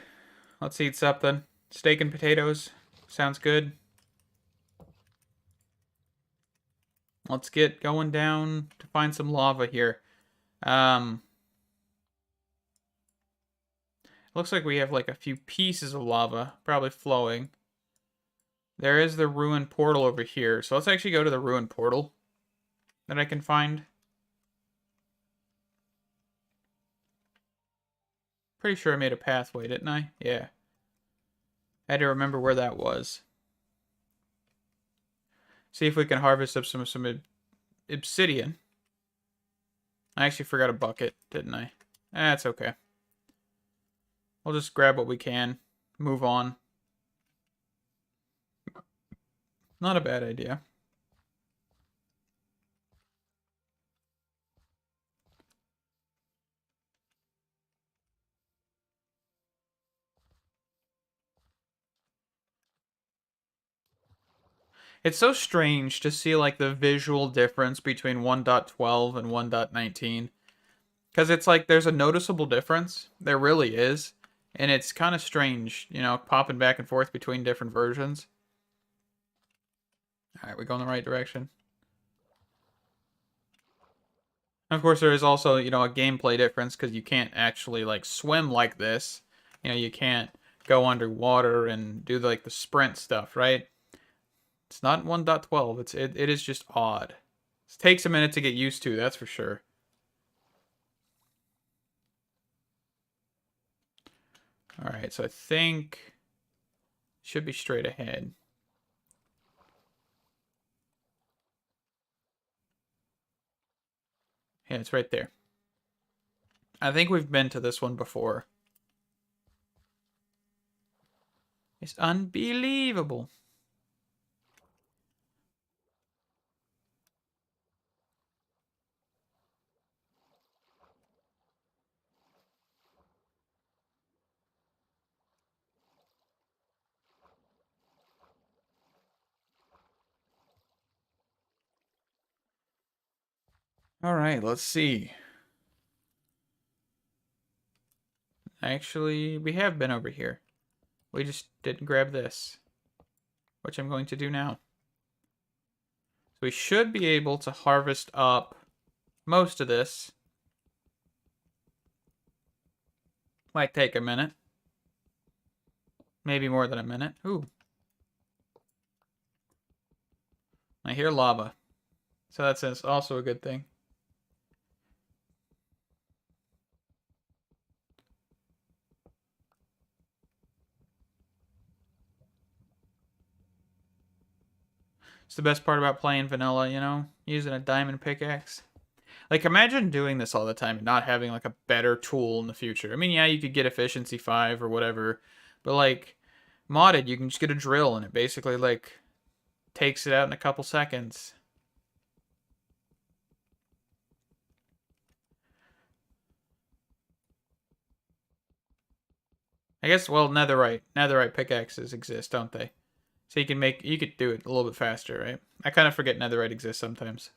let's eat something. Steak and potatoes. Sounds good. Let's get going down to find some lava here. Looks like we have like a few pieces of lava, probably flowing. There is the ruined portal over here. So let's actually go to the ruined portal that I can find. Pretty sure I made a pathway, didn't I? Yeah. I had to remember where that was. See if we can harvest up some obsidian. I actually forgot a bucket, didn't I? That's okay. We'll just grab what we can. Move on. Not a bad idea. It's so strange to see like the visual difference between 1.12 and 1.19. Because it's like there's a noticeable difference. There really is. And it's kind of strange, you know, popping back and forth between different versions. Alright, we go in the right direction. Of course, there is also, you know, a gameplay difference because you can't actually like swim like this. You know, you can't go underwater and do like the sprint stuff, right? It's not 1.12. It is just odd. It takes a minute to get used to, that's for sure. All right, so I think should be straight ahead. Yeah, it's right there. I think we've been to this one before. It's unbelievable. All right, let's see. Actually, we have been over here. We just didn't grab this, which I'm going to do now. So we should be able to harvest up most of this. Might take a minute. Maybe more than a minute. Ooh. I hear lava. So that's also a good thing. It's the best part about playing vanilla, you know? Using a diamond pickaxe. Like, imagine doing this all the time and not having, like, a better tool in the future. I mean, yeah, you could get efficiency 5 or whatever, but, like, modded, you can just get a drill and it basically, like, takes it out in a couple seconds. I guess, well, netherite pickaxes exist, don't they? So you could do it a little bit faster, right? I kind of forget netherite exists sometimes.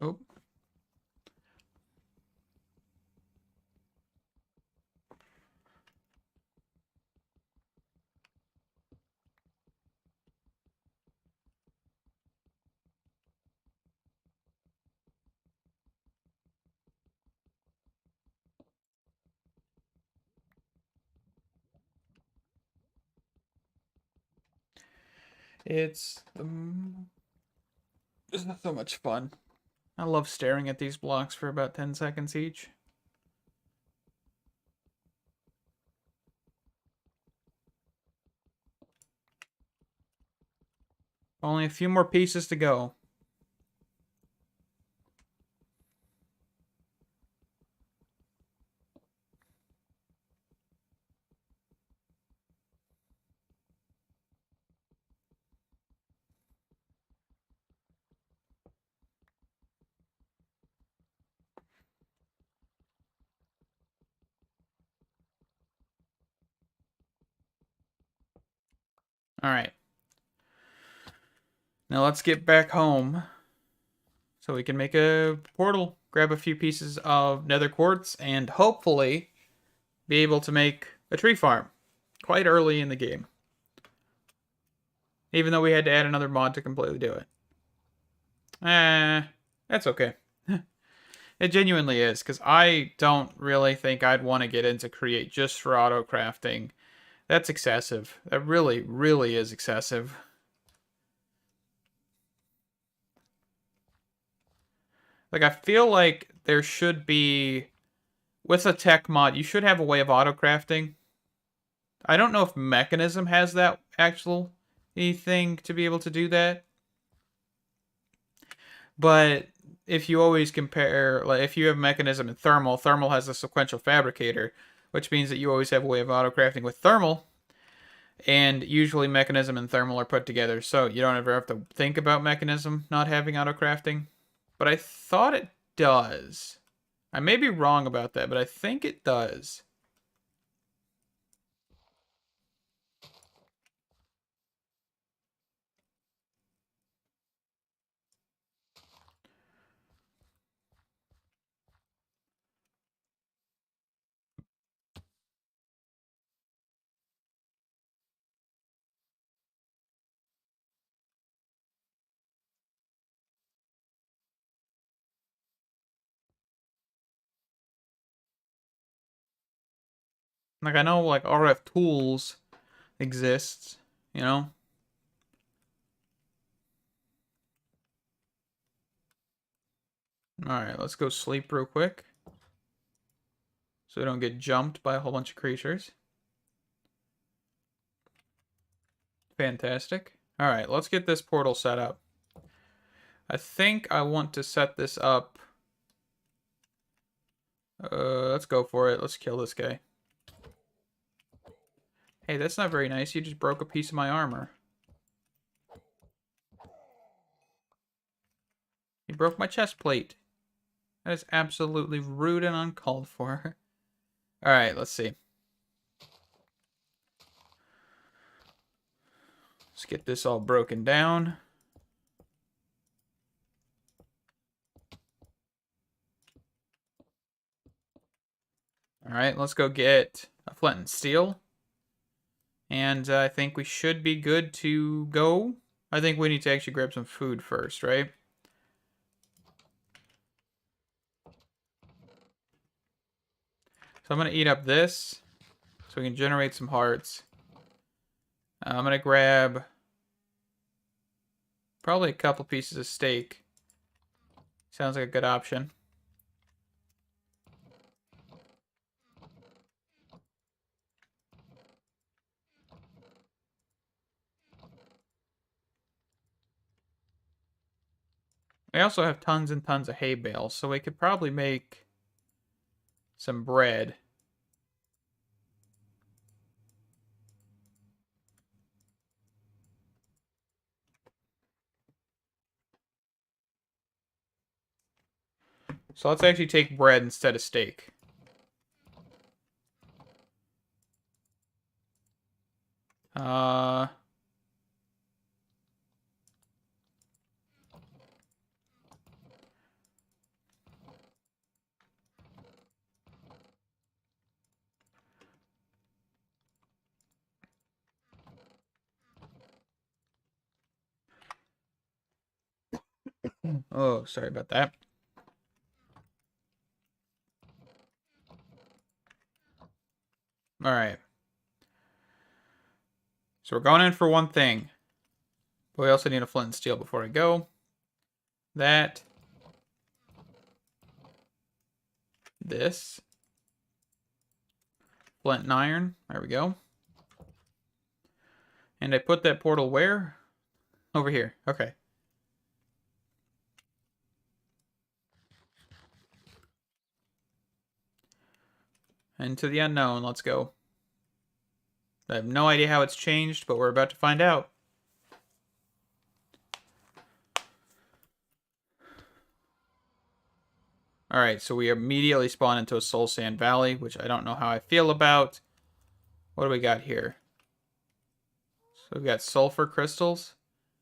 Oh, it's this is so much fun. I love staring at these blocks for about 10 seconds each. Only a few more pieces to go. All right. Now let's get back home so we can make a portal, grab a few pieces of nether quartz, and hopefully be able to make a tree farm quite early in the game. Even though we had to add another mod to completely do it. That's okay. It genuinely is, because I don't really think I'd want to get into create just for auto crafting. That's excessive. That really, really is excessive. Like, I feel like there should be, with a tech mod, you should have a way of auto crafting. I don't know if Mechanism has that actual thing to be able to do that. But if you always compare, like, if you have Mechanism and Thermal has a sequential fabricator, which means that you always have a way of auto crafting with Thermal. And usually Mechanism and Thermal are put together, so you don't ever have to think about Mechanism not having auto crafting. But I thought it does. I may be wrong about that, but I think it does. Like, I know, like, RF Tools exists, You know? Alright, let's go sleep real quick. So we don't get jumped by a whole bunch of creatures. Fantastic. Alright, let's get this portal set up. I think I want to set this up. Let's go for it. Let's kill this guy. Hey, that's not very nice. You just broke a piece of my armor. You broke my chest plate. That is absolutely rude and uncalled for. Alright, let's see. Let's get this all broken down. Alright, let's go get a flint and steel. And I think we should be good to go. I think we need to actually grab some food first, right? So I'm going to eat up this so we can generate some hearts. I'm going to grab probably a couple pieces of steak. Sounds like a good option. We also have tons and tons of hay bales, so we could probably make some bread. So let's actually take bread instead of steak. Oh, sorry about that. All right. So we're going in for one thing. But we also need a flint and steel before I go. That. This. Flint and iron. There we go. And I put that portal where? Over here. Okay. Into the unknown. Let's go. I have no idea how it's changed, but we're about to find out. Alright, so we immediately spawn into a Soul Sand Valley, which I don't know how I feel about. What do we got here? So we've got sulfur crystals.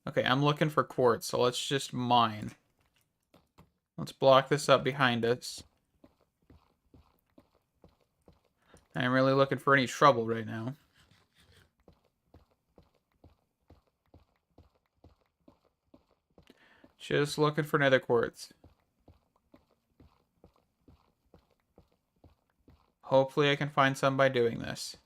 Okay, I'm looking for quartz, so let's just mine. Let's block this up behind us. I'm really looking for any trouble right now. Just looking for nether quartz. Hopefully I can find some by doing this.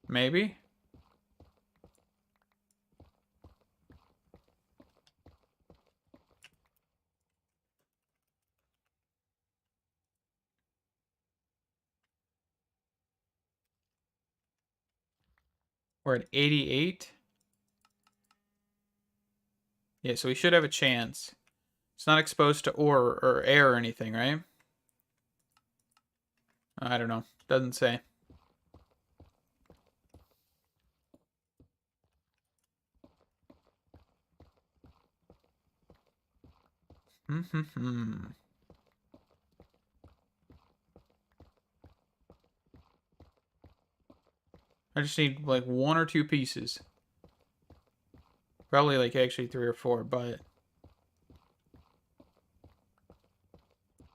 Maybe? We're at 88. Yeah, so we should have a chance. It's not exposed to ore or air or anything, right? I don't know. Doesn't say. I just need like 1 or 2 pieces. Probably like actually 3 or 4, but...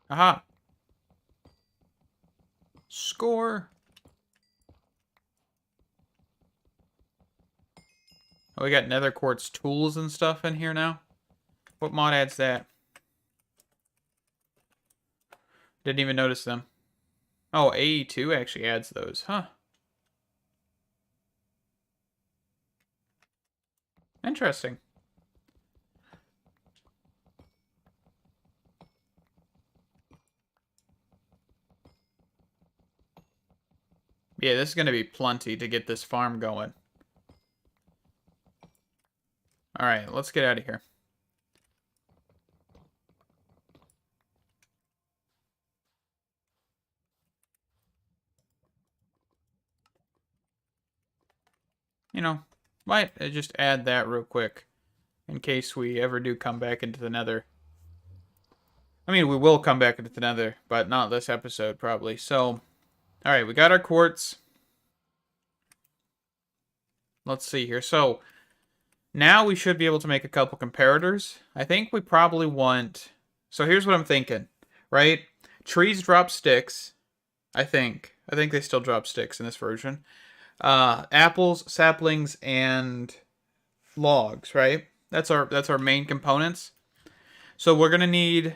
Aha! Score! Oh, we got nether quartz tools and stuff in here now. What mod adds that? Didn't even notice them. Oh, AE2 actually adds those, huh? Interesting. Yeah, this is going to be plenty to get this farm going. Alright, let's get out of here. You know, might just add that real quick in case we ever do come back into the nether. I mean, we will come back into the nether, but not this episode, probably. So, alright, we got our quartz. Let's see here. So, now we should be able to make a couple comparators. I think we probably want... So here's what I'm thinking, right? Trees drop sticks, I think. I think they still drop sticks in this version. Apples, saplings, and logs, right? That's our main components. So we're gonna need...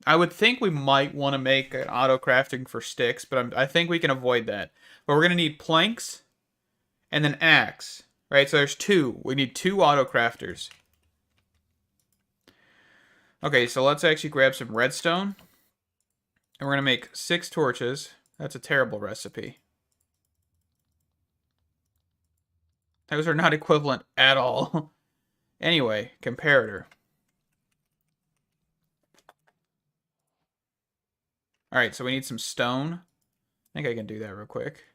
I would think we might want to make an auto crafting for sticks, but I think we can avoid that. But we're gonna need planks and then axe, right? So there's two. We need two auto crafters. Okay, so let's actually grab some redstone. And we're gonna make 6 torches. That's a terrible recipe. Those are not equivalent at all. Anyway, comparator. Alright, so we need some stone. I think I can do that real quick.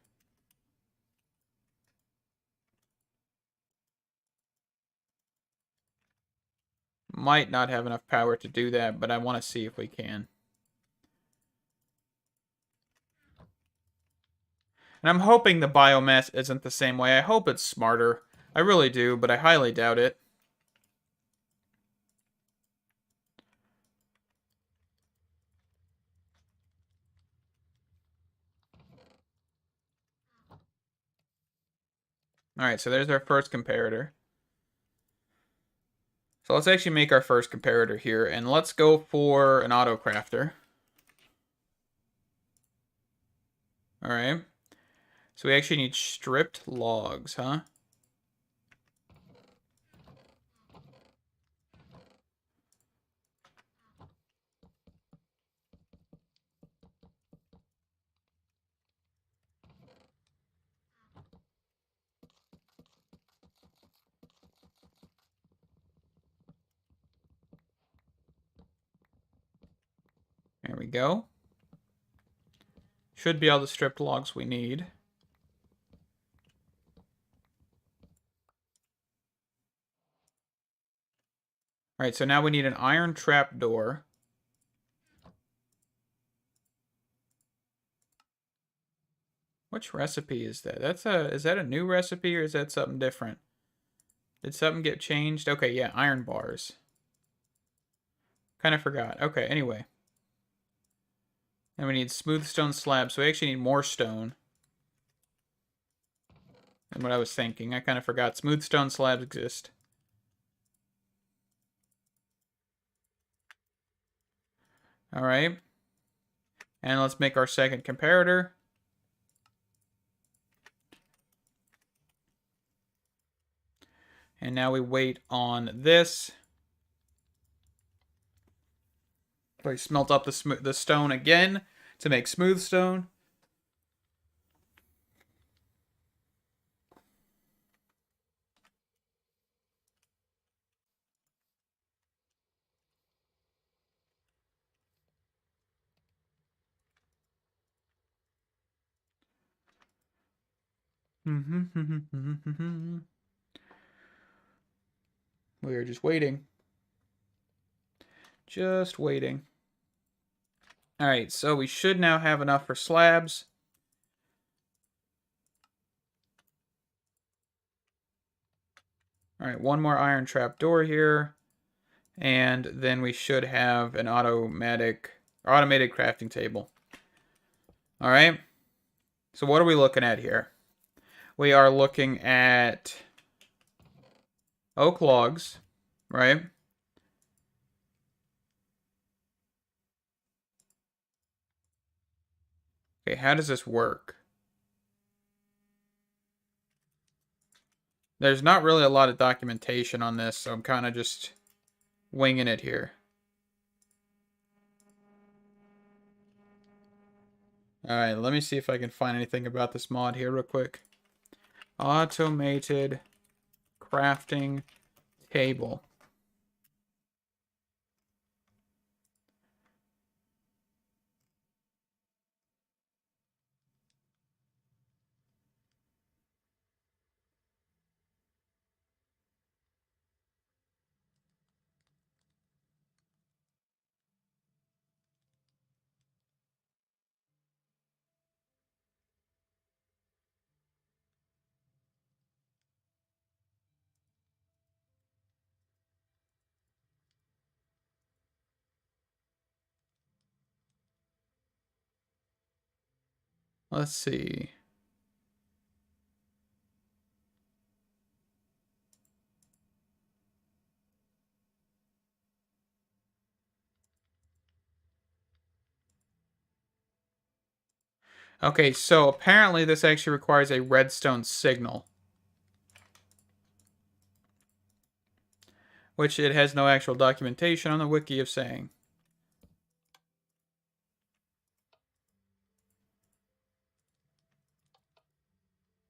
Might not have enough power to do that, but I want to see if we can. And I'm hoping the biomass isn't the same way. I hope it's smarter. I really do, but I highly doubt it. Alright, so there's our first comparator. So let's actually make our first comparator here, and let's go for an auto crafter. Alright. So we actually need stripped logs, huh? There we go. Should be all the stripped logs we need. Alright, so now we need an iron trap door. Which recipe is that? Is that a new recipe or is that something different? Did something get changed? Okay, yeah, iron bars. Kind of forgot. Okay, anyway. And we need smooth stone slabs, so we actually need more stone than what I was thinking. I kind of forgot. Smooth stone slabs exist. Alright. And let's make our second comparator. And now we wait on this. We smelt up the stone again to make smooth stone. We are just waiting. Just waiting. Alright, so we should now have enough for slabs. Alright, one more iron trap door here. And then we should have an automated crafting table. Alright. So what are we looking at here? We are looking at oak logs, right? Okay, how does this work? There's not really a lot of documentation on this, so I'm kind of just winging it here. Alright, let me see if I can find anything about this mod here real quick. Automated crafting table. Let's see. Okay, so apparently this actually requires a redstone signal. Which it has no actual documentation on the wiki of saying.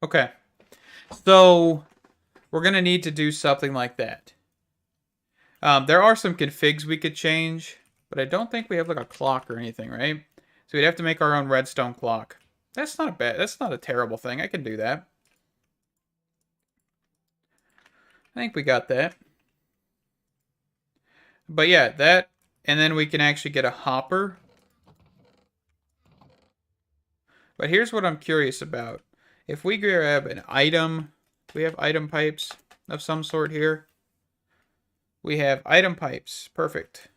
Okay. So we're going to need to do something like that. There are some configs we could change, but I don't think we have like a clock or anything, right? So we'd have to make our own redstone clock. That's not a terrible thing. I can do that. I think we got that. But yeah, that, and then we can actually get a hopper. But here's what I'm curious about. If we grab an item, we have item pipes of some sort here. We have item pipes. Perfect.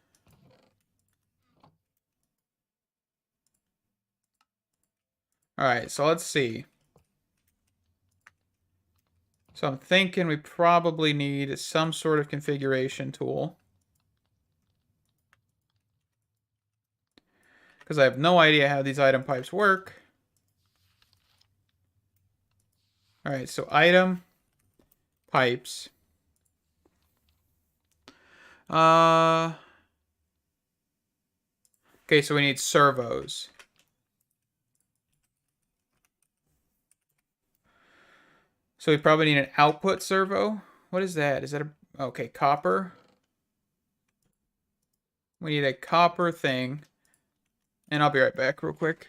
Alright, so let's see. So I'm thinking we probably need some sort of configuration tool. Because I have no idea how these item pipes work. Alright, so item pipes. Okay, so we need servos. So we probably need an output servo. What is that? Is that a... Okay, copper. We need a copper thing. And I'll be right back real quick.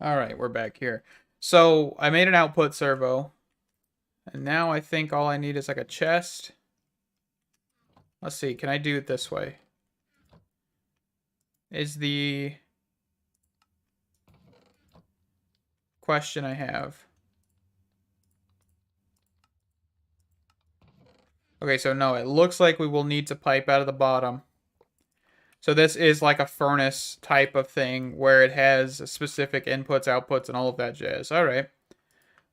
All right, we're back here. So I made an output servo. And now I think all I need is like a chest. Let's see, can I do it this way? Is the question I have. Okay, so no, it looks like we will need to pipe out of the bottom. So this is like a furnace type of thing where it has specific inputs, outputs, and all of that jazz. All right. I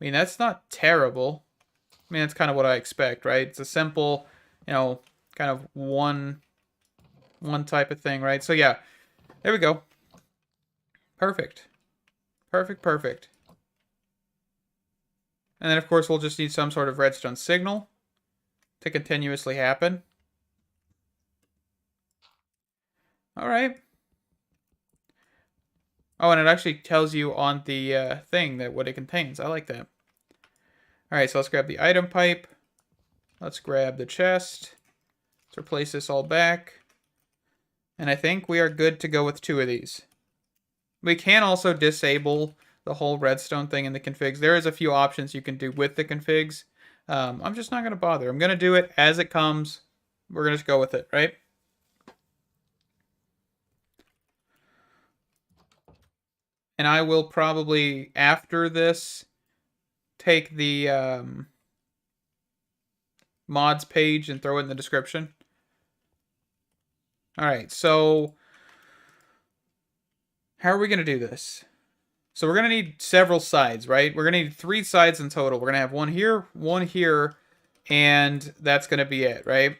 mean, that's not terrible. I mean, that's kind of what I expect, right? It's a simple, you know, kind of one type of thing, right? So yeah, there we go. Perfect. Perfect, perfect. And then, of course, we'll just need some sort of redstone signal to continuously happen. All right. Oh, and it actually tells you on the thing that what it contains. I like that. All right, so let's grab the item pipe. Let's grab the chest. Let's replace this all back. And I think we are good to go with 2 of these. We can also disable the whole redstone thing in the configs. There is a few options you can do with the configs. I'm just not going to bother. I'm going to do it as it comes. We're going to just go with it, right? And I will probably, after this, take the mods page and throw it in the description. All right, so how are we going to do this? So we're going to need several sides, right? We're going to need 3 sides in total. We're going to have one here, and that's going to be it, right?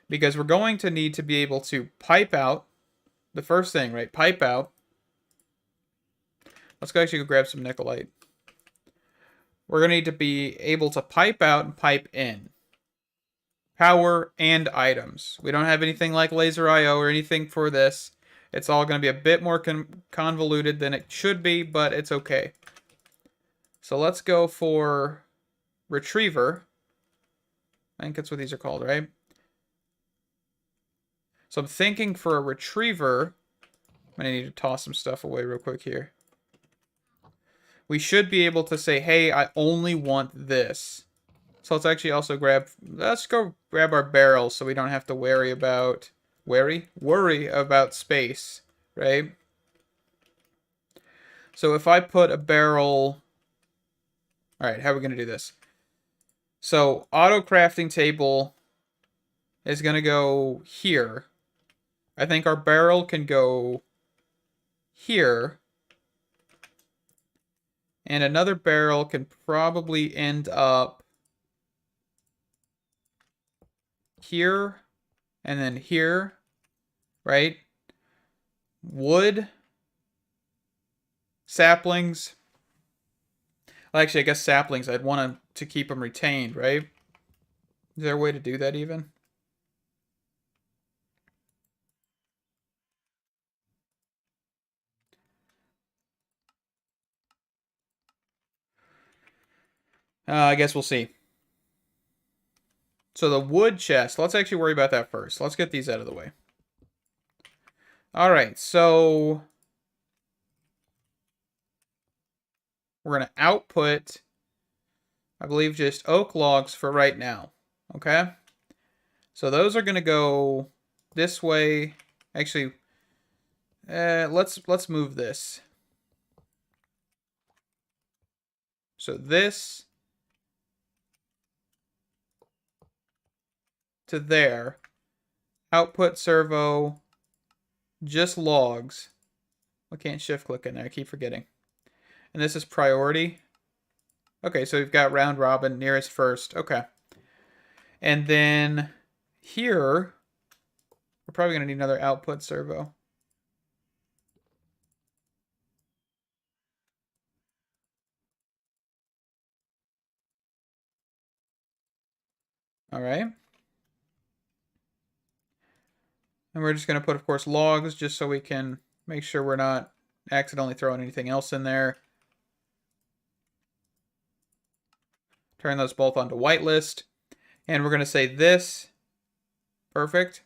Because we're going to need to be able to pipe out. The first thing, right? Pipe out. Let's actually go grab some Nicolite. We're going to need to be able to pipe out and pipe in. Power and items. We don't have anything like laser IO or anything for this. It's all going to be a bit more convoluted than it should be, but it's okay. So let's go for retriever. I think that's what these are called, right? So I'm thinking for a retriever, I'm going to need to toss some stuff away real quick here. We should be able to say, hey, I only want this. So let's actually also let's go grab our barrels so we don't have to worry about space, right? So if I put a barrel, all right, how are we going to do this? So auto crafting table is going to go here. I think our barrel can go here. And another barrel can probably end up here and then here, right? Wood, saplings. Well, actually, I guess saplings, I'd want to keep them retained, right? Is there a way to do that even? I guess we'll see. So the wood chest, let's actually worry about that first. Let's get these out of the way. All right, so we're going to output, I believe, just oak logs for right now. Okay? So those are going to go this way. Actually, let's move this. So this to there. Output servo, just logs. I can't shift click in there. I keep forgetting. And this is priority. Okay, so we've got round robin, nearest first. Okay. And then here, we're probably going to need another output servo. All right. And we're just going to put, of course, logs just so we can make sure we're not accidentally throwing anything else in there. Turn those both onto whitelist. And we're going to say this. Perfect.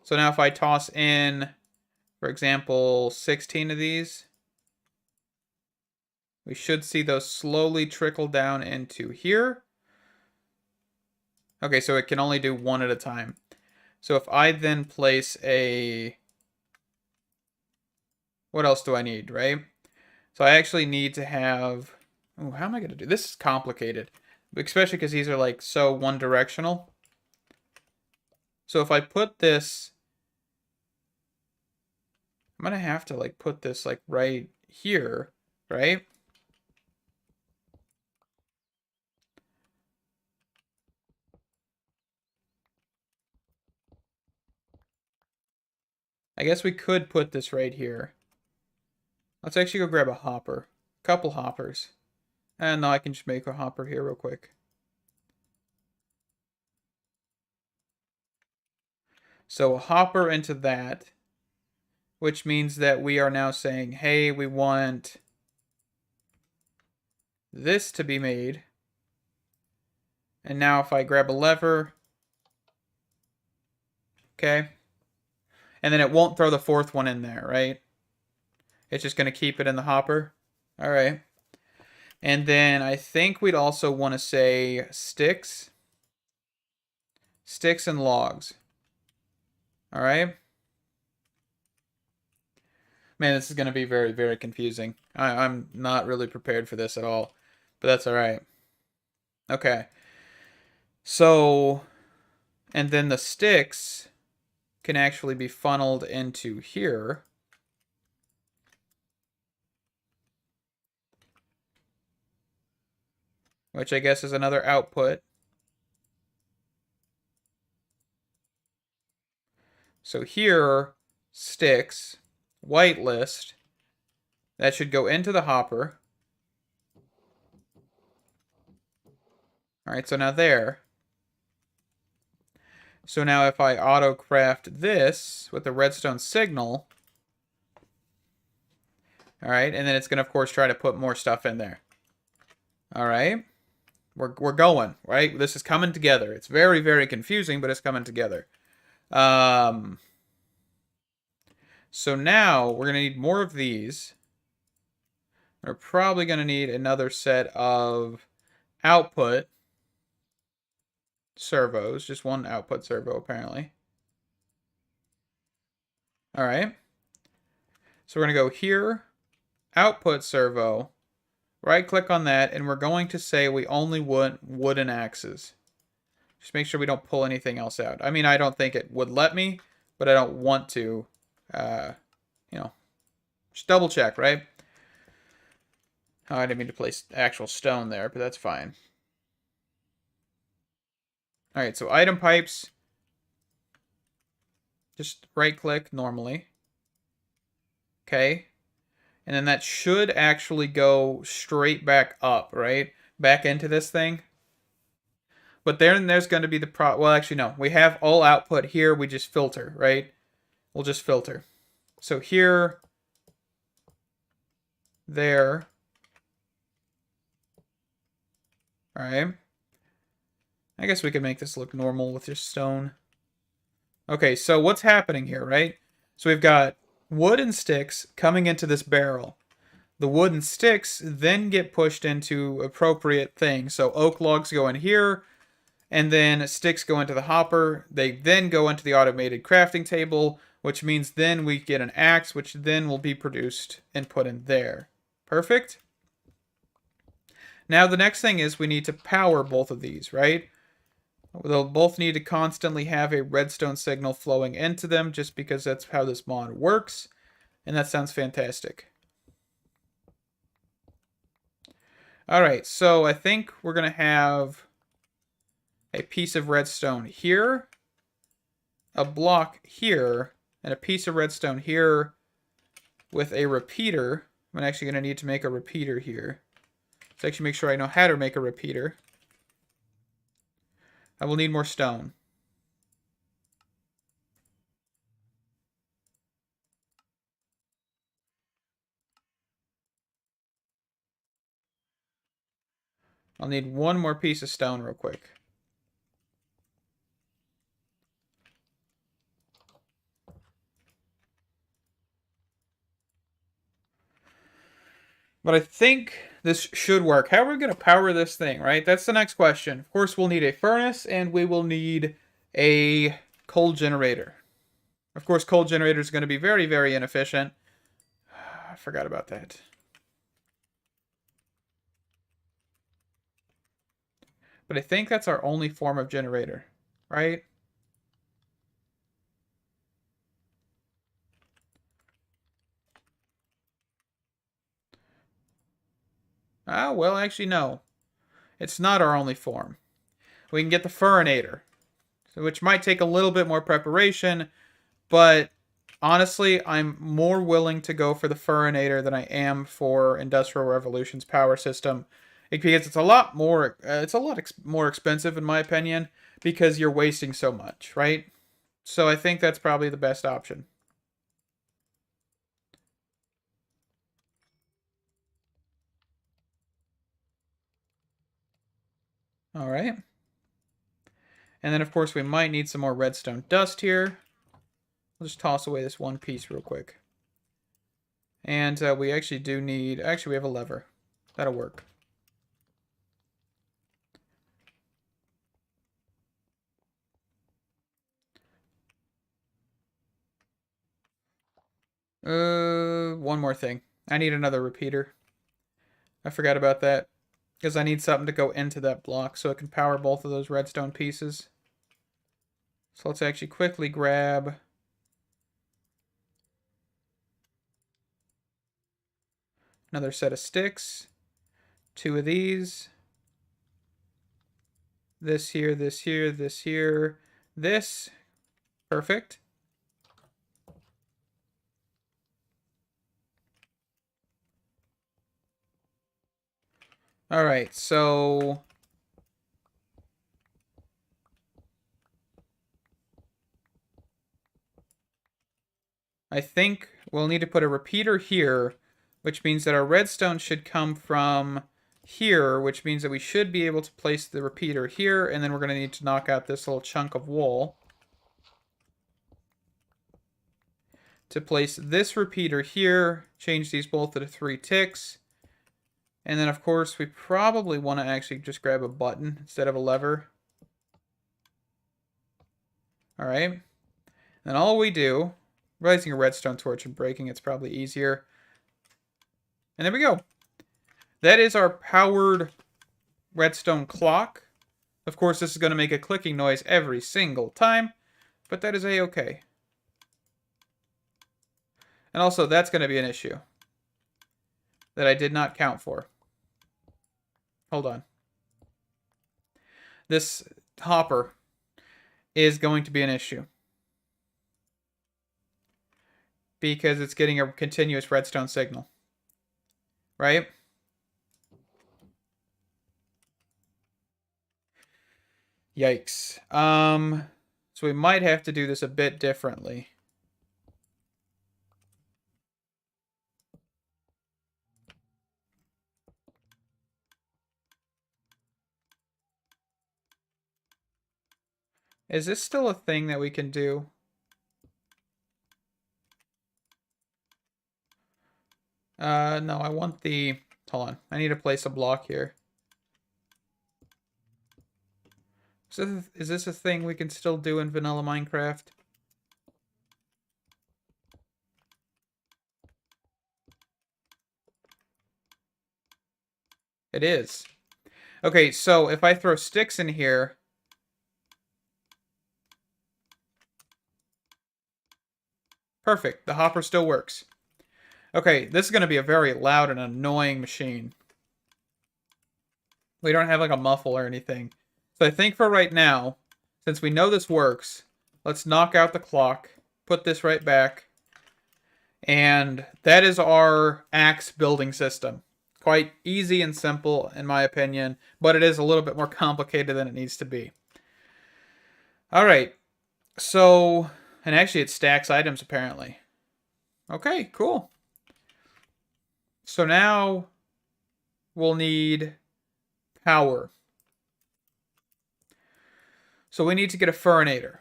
So now if I toss in, for example, 16 of these, we should see those slowly trickle down into here. Okay, so it can only do one at a time. So if I then place a... What else do I need, right? So I actually need to have... Oh, how am I going to do this? Is complicated. Especially because these are like so one-directional. So if I put this... I'm going to have to like put this like right here, right? I guess we could put this right here. Let's actually go grab a hopper. Couple hoppers. And now I can just make a hopper here real quick. So a hopper into that, which means that we are now saying, hey, we want this to be made. And now if I grab a lever, Okay. And then it won't throw the fourth one in there, right? It's just going to keep it in the hopper. All right. And then I think we'd also want to say sticks and logs. All right. Man, this is going to be very, very confusing. I'm not really prepared for this at all, but that's all right. Okay. So, and then the sticks can actually be funneled into here. Which I guess is another output. So here, sticks, whitelist, that should go into the hopper. All right, so now there. So now if I auto craft this with the redstone signal, all right, and then it's going to, of course, try to put more stuff in there. All right, we're going, right? This is coming together. It's very, very confusing, but it's coming together. So now we're going to need more of these. We're probably going to need another set of output servos, just one output servo apparently. All right. So we're going to go here, output servo, right click on that, and we're going to say we only want wooden axes. Just make sure we don't pull anything else out. I mean, I don't think it would let me, but I don't want to, you know, just double check, right? Oh, I didn't mean to place actual stone there, but that's fine. All right, so item pipes, just right click normally. Okay. And then that should actually go straight back up, right? Back into this thing. But then there's going to be the well, actually, no. We have all output here. We just filter, right? We'll just filter. So here, there. All right. I guess we could make this look normal with just stone. Okay, so what's happening here, right? So we've got wood and sticks coming into this barrel. The wood and sticks then get pushed into appropriate things. So oak logs go in here, and then sticks go into the hopper. They then go into the automated crafting table, which means then we get an axe, which then will be produced and put in there. Perfect? Now the next thing is we need to power both of these, right? They'll both need to constantly have a redstone signal flowing into them just because that's how this mod works. And that sounds fantastic. All right, so I think we're going to have a piece of redstone here, a block here, and a piece of redstone here with a repeater. I'm actually going to need to make a repeater here. Let's actually make sure I know how to make a repeater. I will need more stone. I'll need one more piece of stone real quick. But I think this should work. How are we going to power this thing, right? That's the next question. Of course, we'll need a furnace, and we will need a coal generator. Of course, coal generator is going to be very, very inefficient. I forgot about that. But I think that's our only form of generator, right? Ah, well, actually, no. It's not our only form. We can get the furinator, which might take a little bit more preparation, but honestly, I'm more willing to go for the furinator than I am for Industrial Revolution's power system, because it's a lot more more expensive in my opinion, because you're wasting so much, right? So I think that's probably the best option. All right. And then of course we might need some more redstone dust here. We'll just toss away this one piece real quick. And we actually do need... Actually, we have a lever. That'll work. One more thing. I need another repeater. I forgot about that. Because I need something to go into that block so it can power both of those redstone pieces. So let's actually quickly grab... another set of sticks. 2 of these. This here, this here, this here, this. Perfect. All right, so I think we'll need to put a repeater here, which means that our redstone should come from here, which means that we should be able to place the repeater here, and then we're going to need to knock out this little chunk of wall to place this repeater here, change these both to 3 ticks, and then of course we probably want to actually just grab a button instead of a lever. Alright, then all we do, realizing a redstone torch and breaking it's probably easier, and there we go. That is our powered redstone clock. Of course, this is going to make a clicking noise every single time, but that is a-okay. And also, that's going to be an issue that I did not count for. Hold on. This hopper is going to be an issue because it's getting a continuous redstone signal, right? Yikes. So we might have to do this a bit differently. Is this still a thing that we can do? No, I want the... Hold on. I need to place a block here. Is this a thing we can still do in vanilla Minecraft? It is. Okay, so if I throw sticks in here... Perfect. The hopper still works. Okay, this is going to be a very loud and annoying machine. We don't have like a muffle or anything. So I think for right now, since we know this works, let's knock out the clock, put this right back, and that is our axe building system. Quite easy and simple, in my opinion, but it is a little bit more complicated than it needs to be. All right, so, and actually it stacks items apparently. Okay, cool. So now we'll need power. So we need to get a furnator.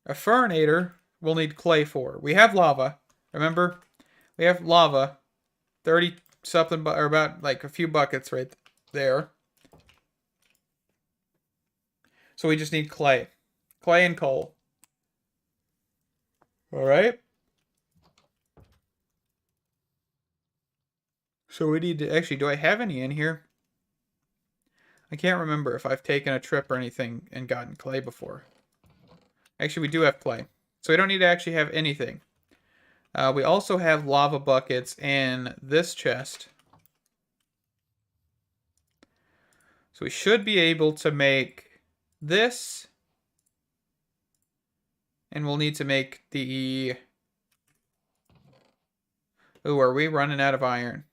A furnator we'll need clay for. We have lava. Remember? We have lava. 30 something, or about like a few buckets right there. So we just need clay. Clay and coal. Alright. So we need to... Actually, do I have any in here? I can't remember if I've taken a trip or anything and gotten clay before. Actually, we do have clay. So we don't need to actually have anything. We also have lava buckets in this chest. So we should be able to make this. And we'll need to make the... Ooh, are we running out of iron?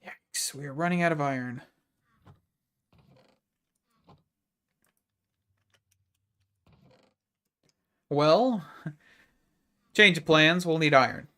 Yikes, we are running out of iron. Well, change of plans, we'll need iron.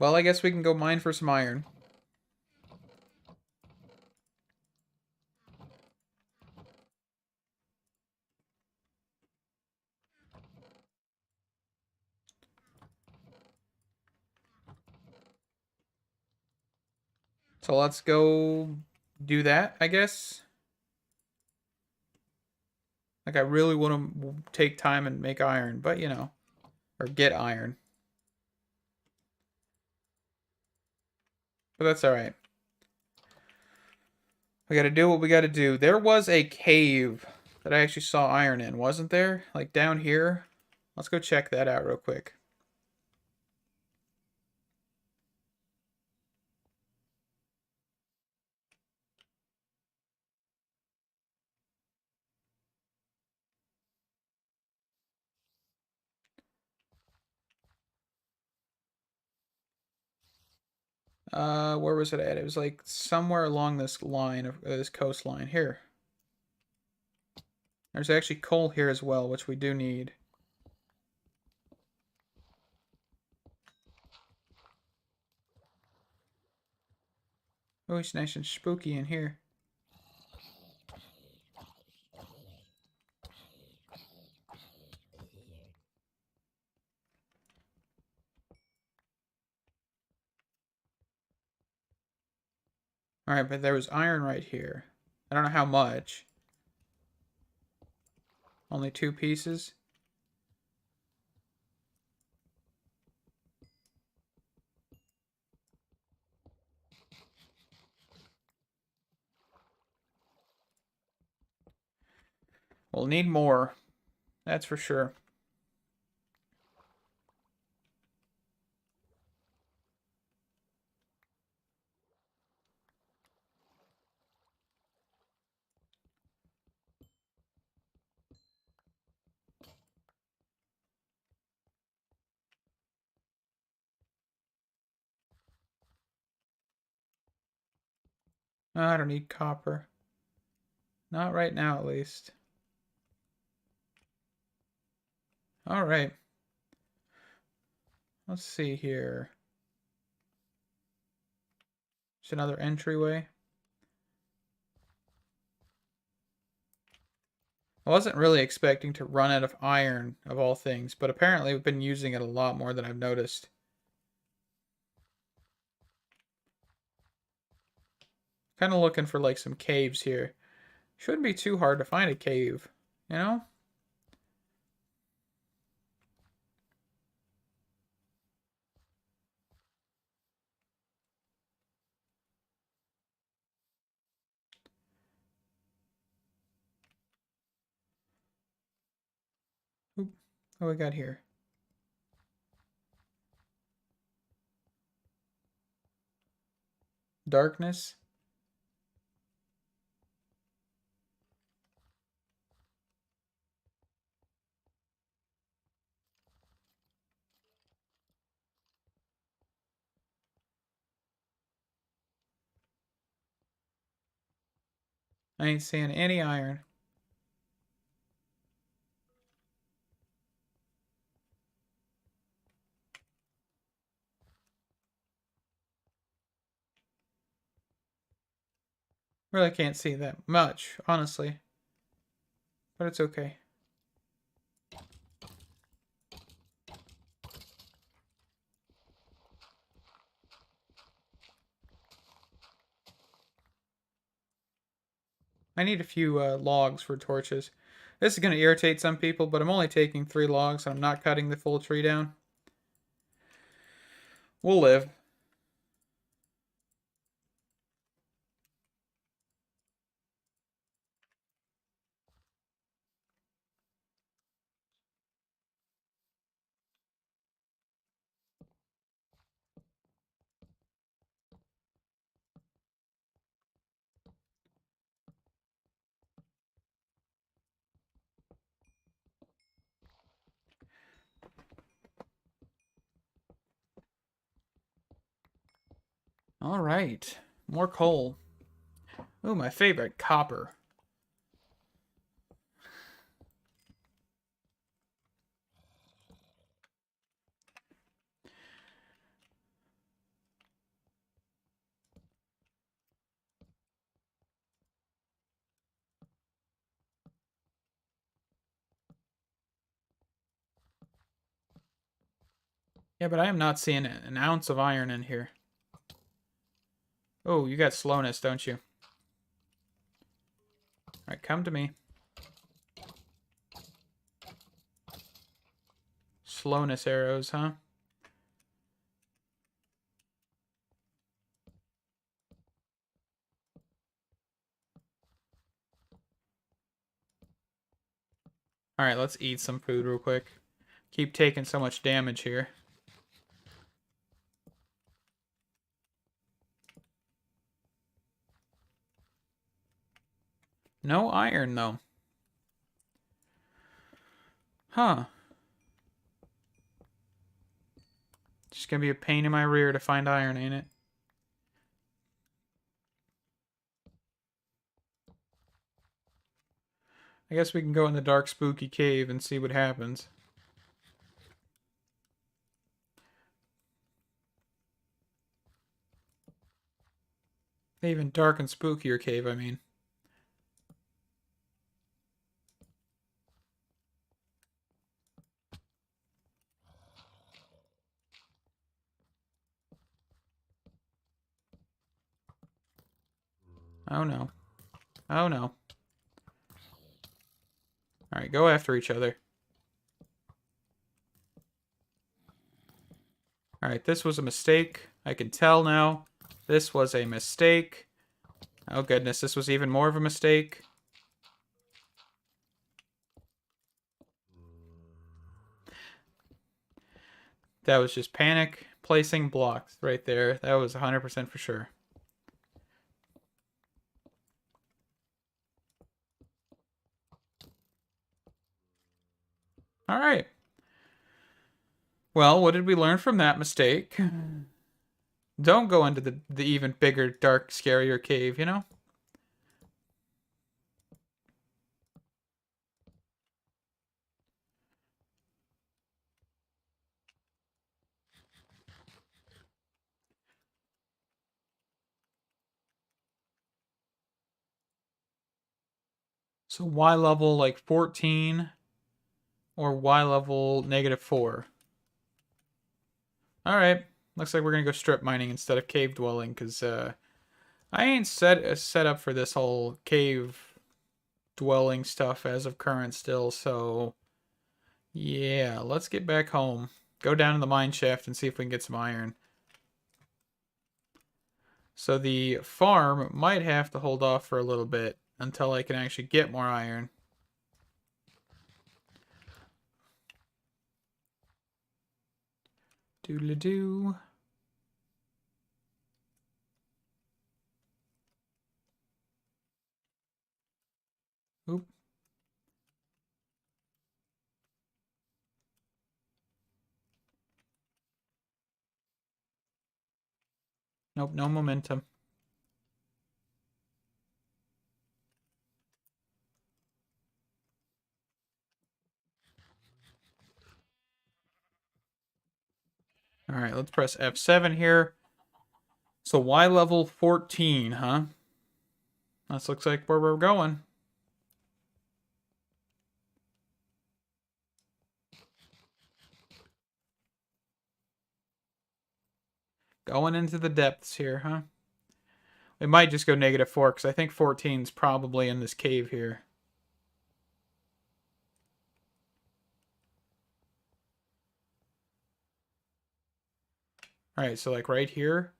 Well, I guess we can go mine for some iron. So let's go do that, I guess. Like, I really want to take time and make iron, but you know, or get iron. But that's all right. We got to do what we got to do. There was a cave that I actually saw iron in, wasn't there? Like down here. Let's go check that out real quick. Where was it at? It was like somewhere along this line of this coastline here. There's actually coal here as well, which we do need. Oh, it's nice and spooky in here. Alright, but there was iron right here. I don't know how much. Only 2 pieces. We'll need more. That's for sure. Oh, I don't need copper. Not right now, at least. Alright. Let's see here. There's another entryway. I wasn't really expecting to run out of iron, of all things, but apparently we've been using it a lot more than I've noticed. Kind of looking for like some caves here. Shouldn't be too hard to find a cave, you know? Oop. What we got here? Darkness. I ain't seeing any iron. Really can't see that much, honestly. But it's okay. I need a few logs for torches. This is going to irritate some people, but I'm only taking 3 logs and I'm not cutting the full tree down. We'll live. All right. More coal. Ooh, my favorite, copper. Yeah, but I am not seeing an ounce of iron in here. Oh, you got slowness, don't you? Alright, come to me. Slowness arrows, huh? Alright, let's eat some food real quick. Keep taking so much damage here. No iron, though. Huh. Just gonna be a pain in my rear to find iron, ain't it? I guess we can go in the dark, spooky cave and see what happens. Even dark and spookier cave, I mean. Oh no. Oh no. Alright, go after each other. Alright, this was a mistake. I can tell now. This was a mistake. Oh goodness, this was even more of a mistake. That was just panic placing blocks right there. That was 100% for sure. Alright. Well, what did we learn from that mistake? Don't go into the even bigger, dark, scarier cave, you know? So Y level like 14 or Y level -4. Alright. Looks like we're gonna go strip mining instead of cave dwelling, because I ain't set up for this whole cave dwelling stuff as of current still, so yeah, let's get back home. Go down to the mine shaft and see if we can get some iron. So the farm might have to hold off for a little bit until I can actually get more iron. Doodle-doo. Oop. Nope, no momentum. Alright, let's press F7 here. So Y level 14, huh? That looks like where we're going. Going into the depths here, huh? We might just go -4, because I think 14 is probably in this cave here. Alright, so like right here.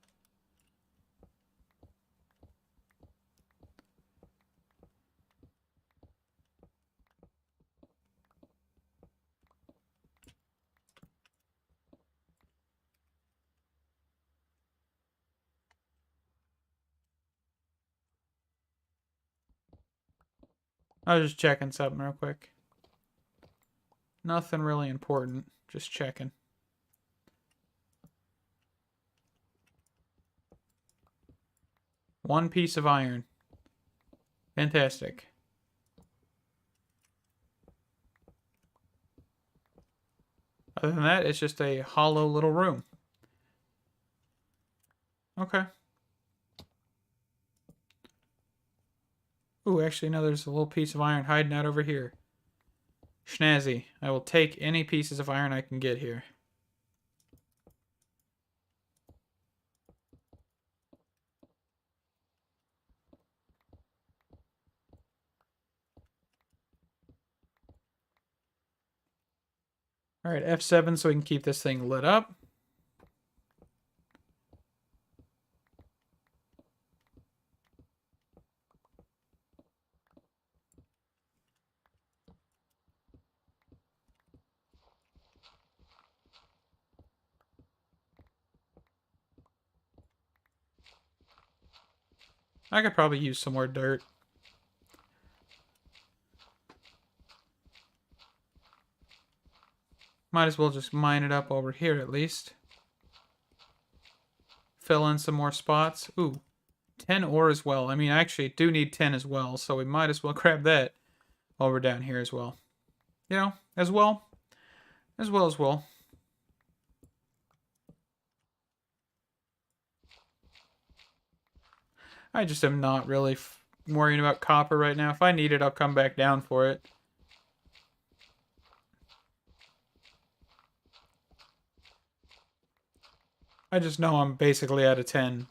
I was just checking something real quick. Nothing really important. Just checking. One piece of iron. Fantastic. Other than that, it's just a hollow little room. Okay. Ooh, actually, no, there's a little piece of iron hiding out over here. Schnazzy. I will take any pieces of iron I can get here. All right, F7 so we can keep this thing lit up. I could probably use some more dirt. Might as well just mine it up over here at least. Fill in some more spots. Ooh, 10 ore as well. I mean, I actually do need 10 as well, so we might as well grab that over down here as well. You know, as well. I just am not really worrying about copper right now. If I need it, I'll come back down for it. I just know I'm basically out of 10.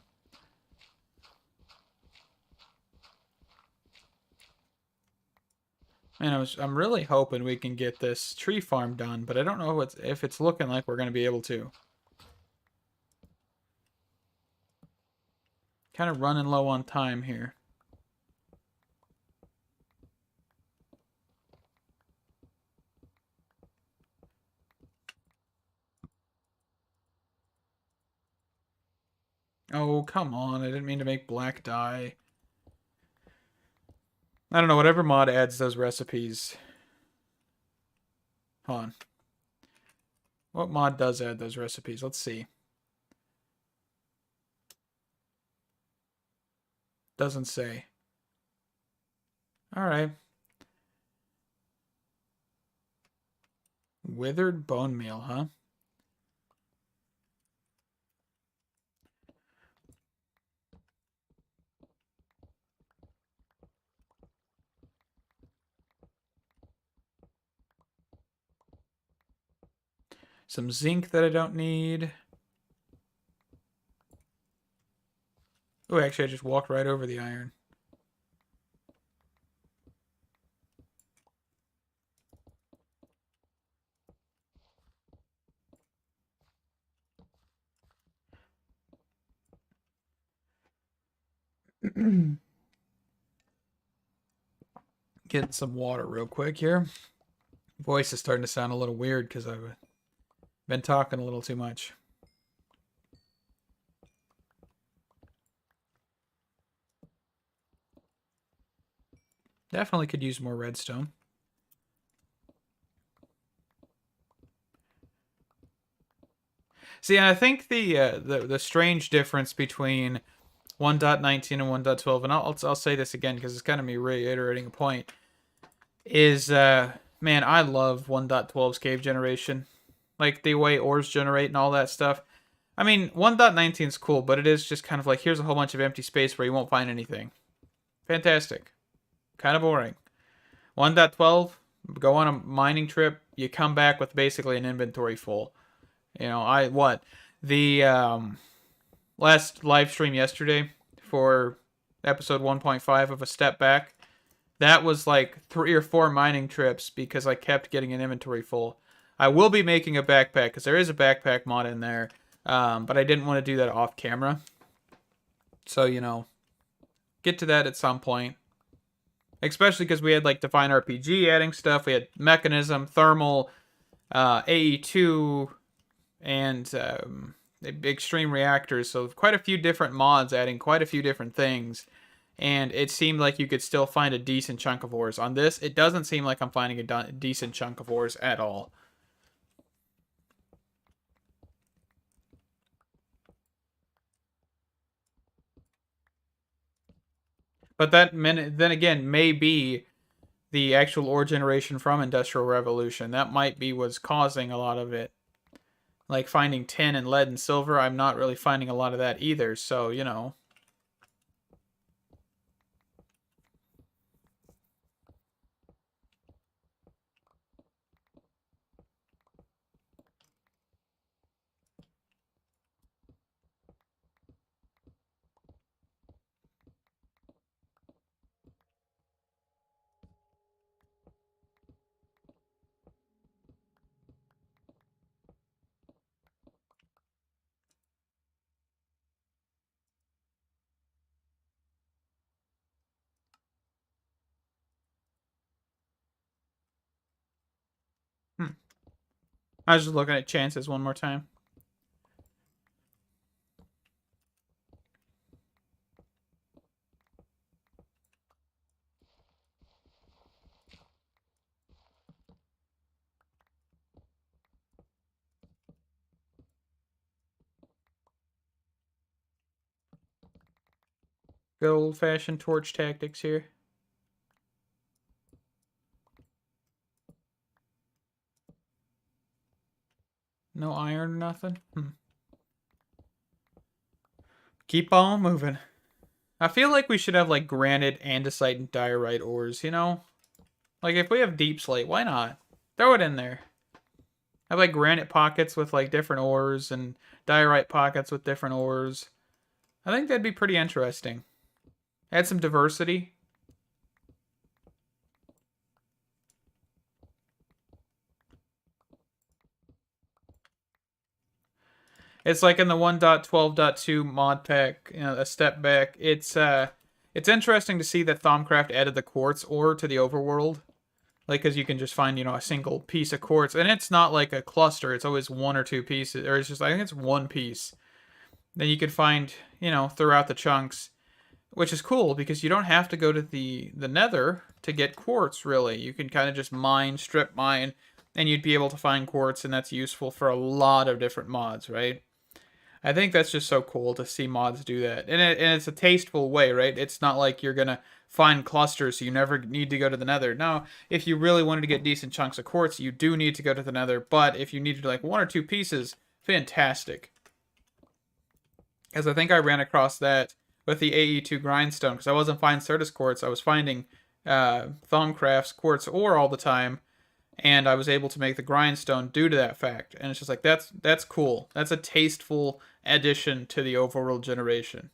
And I'm really hoping we can get this tree farm done, but I don't know if it's looking like we're going to be able to. Kind of running low on time here. Oh, come on. I didn't mean to make black dye. I don't know, whatever mod adds those recipes. Hold on. What mod does add those recipes? Let's see. Doesn't say. Alright. Withered bone meal, huh? Some zinc that I don't need. Oh, actually, I just walked right over the iron. Getting some water real quick here. Voice is starting to sound a little weird because I've been talking a little too much. Definitely could use more redstone. See, I think the strange difference between 1.19 and 1.12, and I'll say this again because it's kind of me reiterating a point, is man, I love 1.12's cave generation. Like the way ores generate and all that stuff. I mean, 1.19 is cool, but it is just kind of like here's a whole bunch of empty space where you won't find anything. Fantastic. Kind of boring. 1.12, go on a mining trip, you come back with basically an inventory full. You know, the last live stream yesterday for episode 1.5 of A Step Back, that was like 3 or 4 mining trips because I kept getting an inventory full. I will be making a backpack because there is a backpack mod in there, but I didn't want to do that off camera. So, you know, get to that at some point. Especially because we had like Define RPG adding stuff. We had Mechanism, Thermal, AE2, and Extreme Reactors. So quite a few different mods adding quite a few different things. And it seemed like you could still find a decent chunk of ores. On this, it doesn't seem like I'm finding a decent chunk of ores at all. But then again, may be the actual ore generation from Industrial Revolution. That might be what's causing a lot of it. Like finding tin and lead and silver, I'm not really finding a lot of that either. So, you know. I was just looking at chances one more time. Good old-fashioned torch tactics here. No iron or nothing? Keep on moving. I feel like we should have, like, granite, andesite, and diorite ores, you know? Like, if we have deep slate, why not? Throw it in there. Have, like, granite pockets with, like, different ores and diorite pockets with different ores. I think that'd be pretty interesting. Add some diversity. It's like in the 1.12.2 mod pack, you know, a step back. It's interesting to see that Thaumcraft added the quartz ore to the overworld. Like, because you can just find, you know, a single piece of quartz. And it's not like a cluster. It's always one or two pieces. Or it's just, I think it's one piece. Then you could find, you know, throughout the chunks. Which is cool, because you don't have to go to the nether to get quartz, really. You can kind of just mine, strip mine, and you'd be able to find quartz. And that's useful for a lot of different mods, right? I think that's just so cool to see mods do that. And it's a tasteful way, right? It's not like you're going to find clusters so you never need to go to the nether. No, if you really wanted to get decent chunks of quartz, you do need to go to the nether. But if you needed like one or two pieces, fantastic. As I think I ran across that with the AE2 grindstone, because I wasn't finding Certus quartz. I was finding Thaumcraft's quartz ore all the time, and I was able to make the grindstone due to that fact. And it's just like that's cool. That's a tasteful addition to the overworld generation.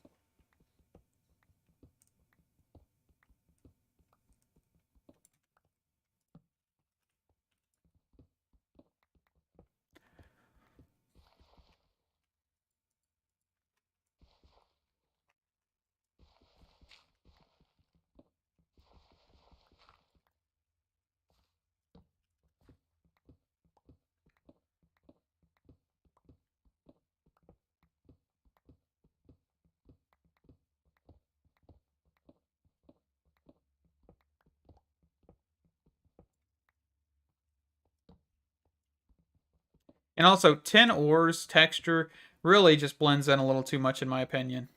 And also, tin ores texture really just blends in a little too much, in my opinion.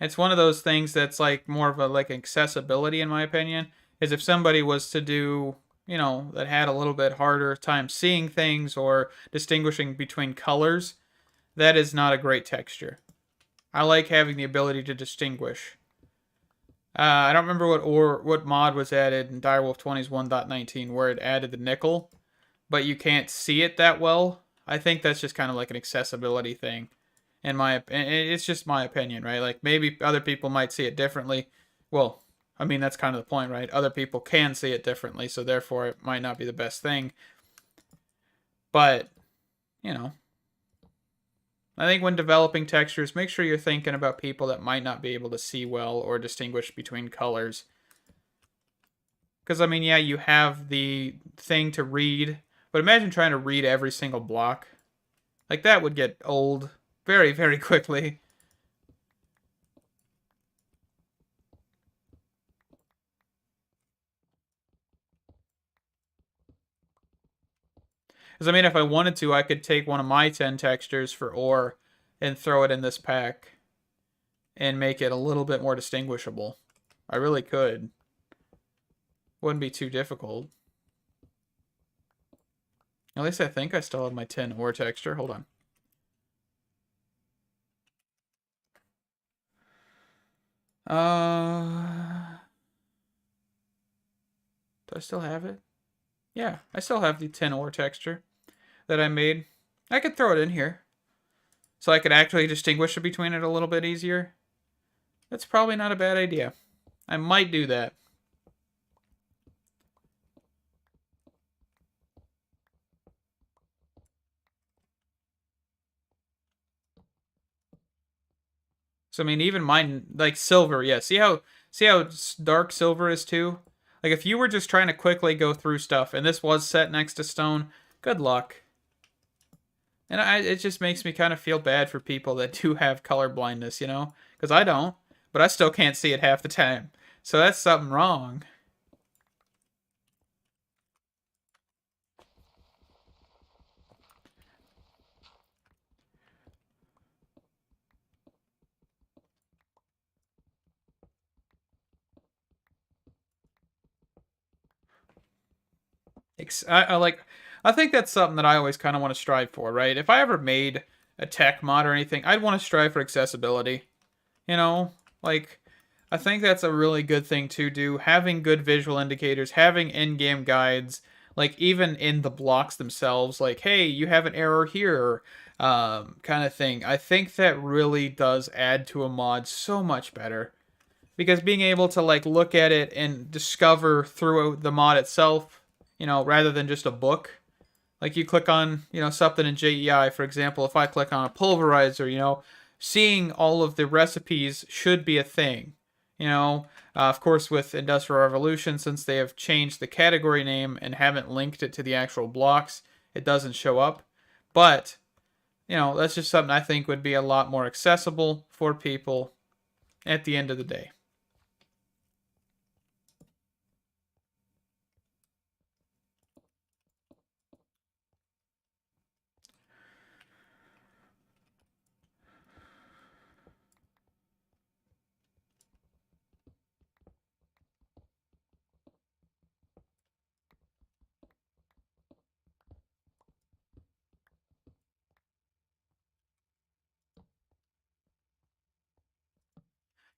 It's one of those things that's like more of a like accessibility, in my opinion. Is if somebody was to do, you know, that had a little bit harder time seeing things or distinguishing between colors, that is not a great texture. I like having the ability to distinguish. I don't remember what mod was added in Direwolf 20's 1.19 where it added the nickel, but you can't see it that well. I think that's just kind of like an accessibility thing. It's just my opinion, right? Like maybe other people might see it differently. Well, I mean that's kind of the point, right? Other people can see it differently, so therefore it might not be the best thing. But, you know, I think when developing textures, make sure you're thinking about people that might not be able to see well or distinguish between colors. Because, I mean, yeah, you have the thing to read, but imagine trying to read every single block. Like, that would get old very, very quickly. Because, I mean, if I wanted to, I could take one of my 10 textures for ore and throw it in this pack and make it a little bit more distinguishable. I really could. Wouldn't be too difficult. At least I think I still have my tin ore texture. Hold on. Do I still have it? Yeah, I still have the tin ore texture that I made. I could throw it in here so I could actually distinguish between it a little bit easier. That's probably not a bad idea. I might do that. So I mean, even mine, like silver, yeah. See how dark silver is too? Like if you were just trying to quickly go through stuff and this was set next to stone, good luck. And it just makes me kind of feel bad for people that do have color blindness, you know? Because I don't, but I still can't see it half the time. So that's something wrong. I think that's something that I always kind of want to strive for, right? If I ever made a tech mod or anything, I'd want to strive for accessibility. You know, like I think that's a really good thing to do. Having good visual indicators, having in-game guides, like even in the blocks themselves, like hey, you have an error here, kind of thing. I think that really does add to a mod so much better because being able to like look at it and discover through the mod itself, you know, rather than just a book. Like you click on, you know, something in JEI, for example, if I click on a pulverizer, you know, seeing all of the recipes should be a thing. You know, of course, with Industrial Revolution, since they have changed the category name and haven't linked it to the actual blocks, it doesn't show up. But, you know, that's just something I think would be a lot more accessible for people at the end of the day.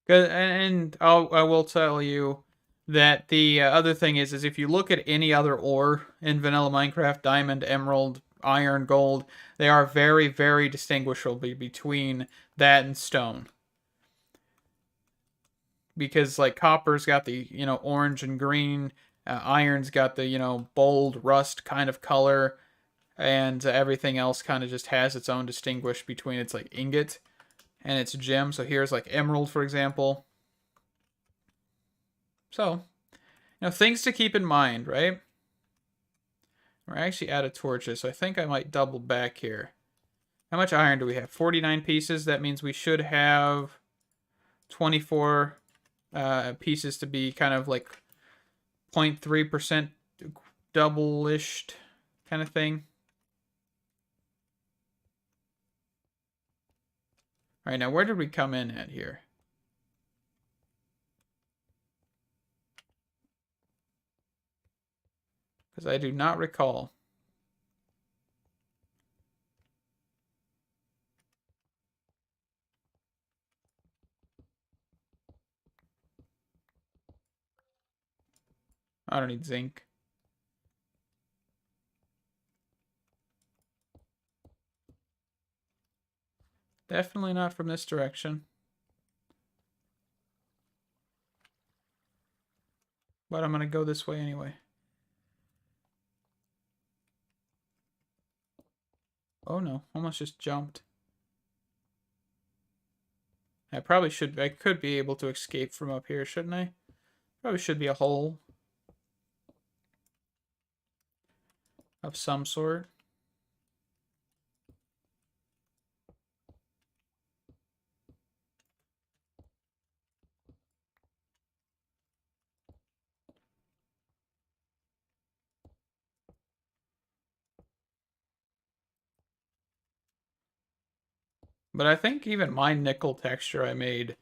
And I will tell you that the other thing is if you look at any other ore in vanilla Minecraft, diamond, emerald, iron, gold, they are very, very distinguishable between that and stone. Because like copper's got the, you know, orange and green, iron's got the, you know, bold rust kind of color, and everything else kind of just has its own distinguish between its like ingot and its gem. So here's like emerald, for example. So you know, things to keep in mind, right? We're actually out of torches, so I think I might double back here. How much iron do we have? 49 pieces. That means we should have 24 pieces to be kind of like 0.3% double-ish kind of thing. All right, now where did we come in at here? Because I do not recall. I don't need zinc. Definitely not from this direction. But I'm going to go this way anyway. Oh no, almost just jumped. I could be able to escape from up here, shouldn't I? Probably should be a hole of some sort. But I think even my nickel texture I made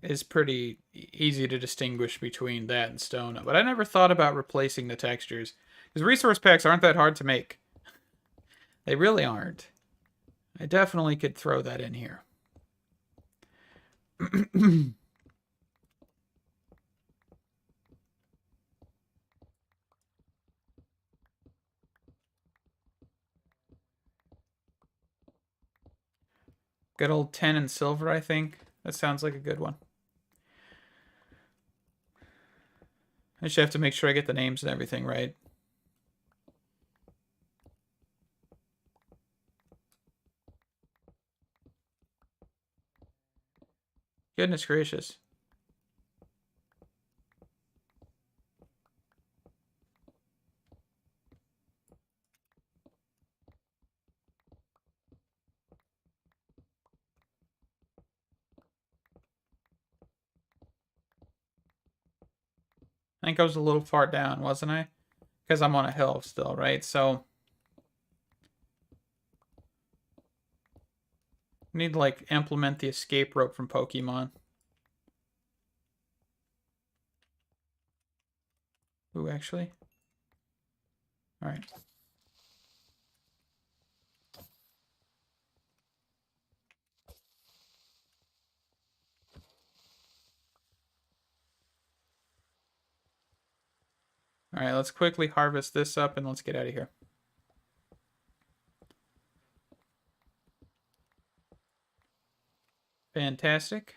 is pretty easy to distinguish between that and stone. But I never thought about replacing the textures. Because resource packs aren't that hard to make. They really aren't. I definitely could throw that in here. Good old 10 and silver, I think. That sounds like a good one. I just have to make sure I get the names and everything right. Goodness gracious. I think I was a little far down, wasn't I? Because I'm on a hill still, right? So we need to like implement the escape rope from Pokemon. Ooh, actually. All right. All right, let's quickly harvest this up and let's get out of here. Fantastic.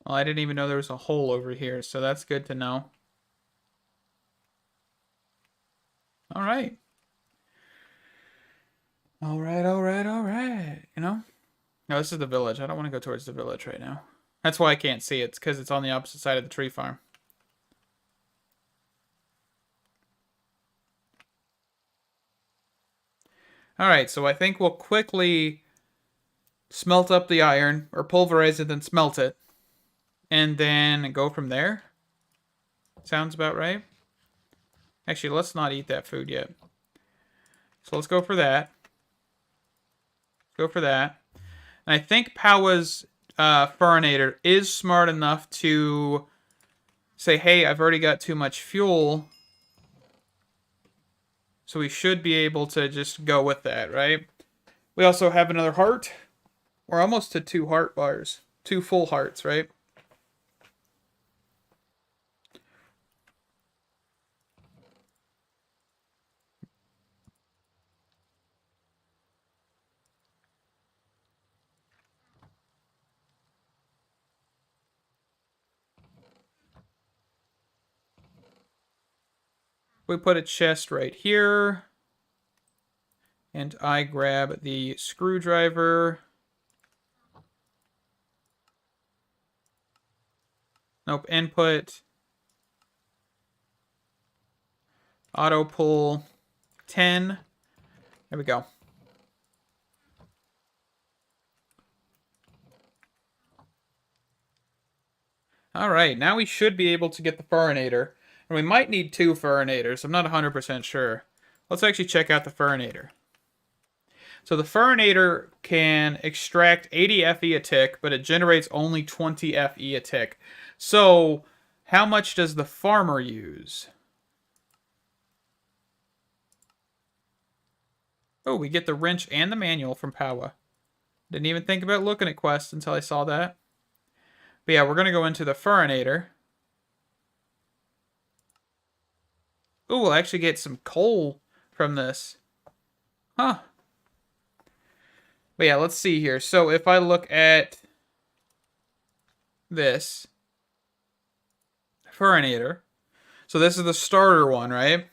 Well, I didn't even know there was a hole over here, so that's good to know. All right. All right, all right, all right. You know? No, this is the village. I don't want to go towards the village right now. That's why I can't see it. It's because it's on the opposite side of the tree farm. All right, so I think we'll quickly smelt up the iron, or pulverize it and smelt it, and then go from there. Sounds about right. Actually, let's not eat that food yet. So let's go for that. Go for that. And I think Powa's furnator is smart enough to say, hey, I've already got too much fuel. So we should be able to just go with that, right? We also have another heart. We're almost to 2 heart bars. 2 full hearts, right? We put a chest right here. And I grab the screwdriver. Nope, input. Auto pull 10. There we go. All right, now we should be able to get the furnator. And we might need 2 furrinators. I'm not 100% sure. Let's actually check out the furrinator. So the furrinator can extract 80 FE a tick, but it generates only 20 FE a tick. So how much does the farmer use? Oh, we get the wrench and the manual from Powa. Didn't even think about looking at quests until I saw that. But yeah, we're going to go into the furrinator. Ooh, we'll actually get some coal from this. Huh. But yeah, let's see here. So if I look at this furrinator, so this is the starter one, right?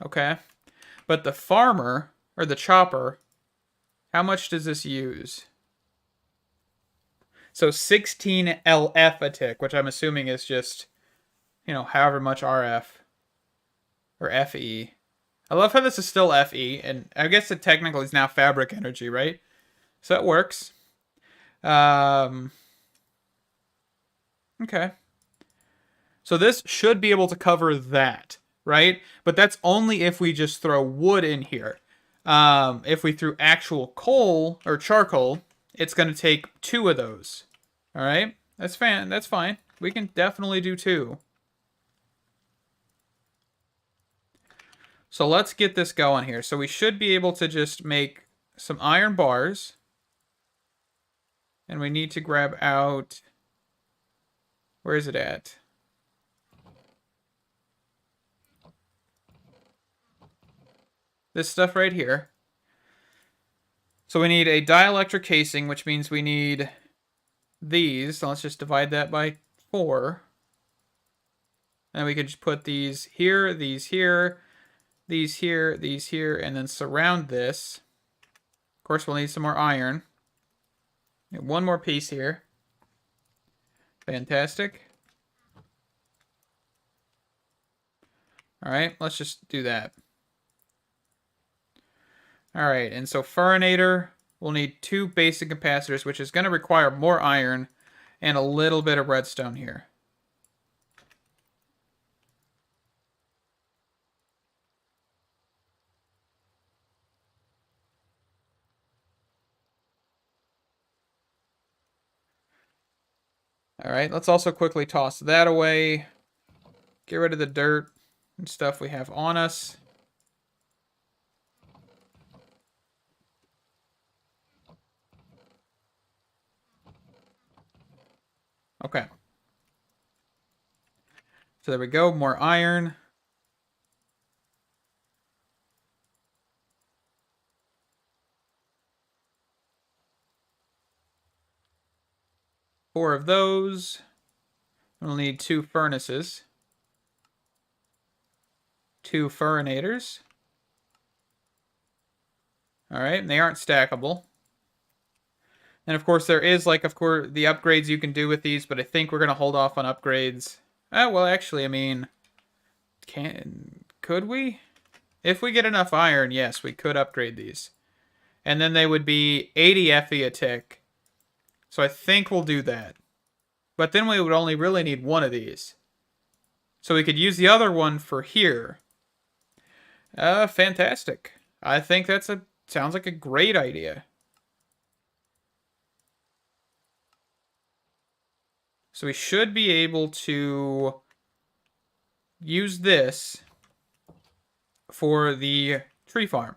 Okay. But the farmer, or the chopper, how much does this use? So 16 LF a tick, which I'm assuming is just, you know, however much RF or FE. I love how this is still FE, and I guess it technically is now fabric energy, right? So it works. Okay. So this should be able to cover that, right? But that's only if we just throw wood in here. If we threw actual coal or charcoal, it's going to take 2 of those. All right? That's fine. We can definitely do 2. So let's get this going here. So we should be able to just make some iron bars. And we need to grab out... Where is it at? This stuff right here. So we need a dielectric casing, which means we need these. So let's just divide that by 4. And we could just put these here, these here, these here, these here, and then surround this. course, we'll need some more iron. One more piece here. Fantastic. All right, let's just do that. All right, and so furinator, we'll need 2 basic capacitors, which is going to require more iron and a little bit of redstone here. All right, let's also quickly toss that away. Get rid of the dirt and stuff we have on us. Okay. So there we go, more iron. Four of those. We'll need 2 furnaces. 2 furinators. All right, and they aren't stackable. And of course, there is, like, of course, the upgrades you can do with these, but I think we're going to hold off on upgrades. Well, actually, I mean, could we? If we get enough iron, yes, we could upgrade these. And then they would be 80 FE a tick. So I think we'll do that. But then we would only really need one of these. So we could use the other one for here. Fantastic. I think sounds like a great idea. So we should be able to use this for the tree farm.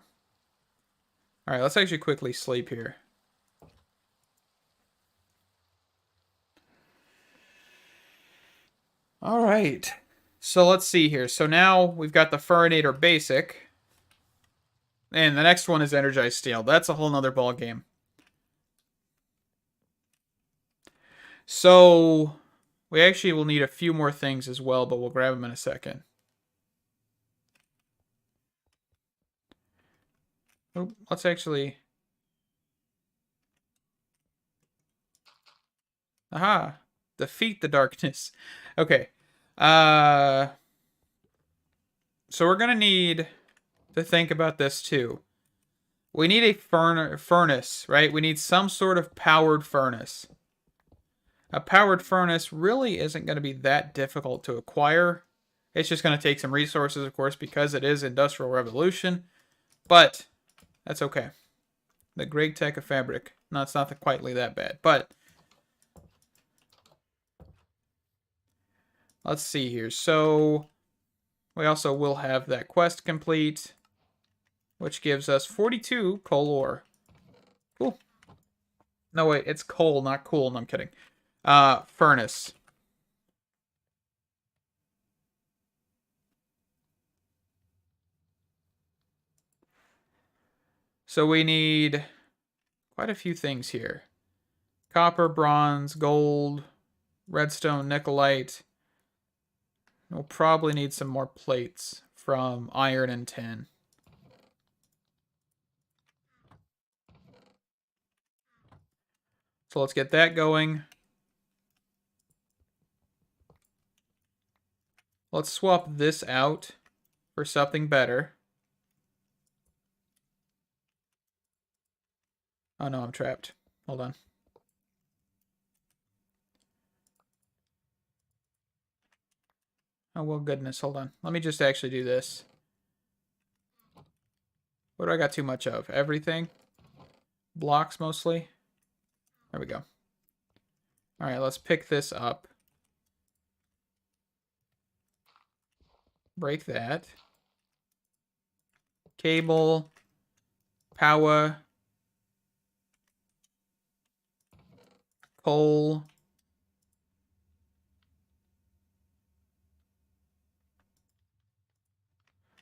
All right, let's actually quickly sleep here. All right. So let's see here. So now we've got the furinator basic. And the next one is energized steel. That's a whole nother ball game. So we actually will need a few more things as well, but we'll grab them in a second. Oh, let's actually... Aha! Defeat the darkness. Okay. So we're going to need to think about this too. We need a furnace, right? We need some sort of powered furnace. A powered furnace really isn't going to be that difficult to acquire. It's just going to take some resources, of course, because it is Industrial Revolution. But that's okay. The great tech of fabric. No, it's not quite that bad. But let's see here. So we also will have that quest complete, which gives us 42 coal ore. Cool. No, wait, it's coal, not cool. No, I'm kidding. Furnace. So we need quite a few things here. Copper, bronze, gold, redstone, nickelite. We'll probably need some more plates from iron and tin. So let's get that going. Let's swap this out for something better. Oh no, I'm trapped. Hold on. Oh, well, goodness. Hold on. Let me just actually do this. What do I got too much of? Everything? Blocks, mostly? There we go. All right, let's pick this up. Break that. Cable. Power. Coal.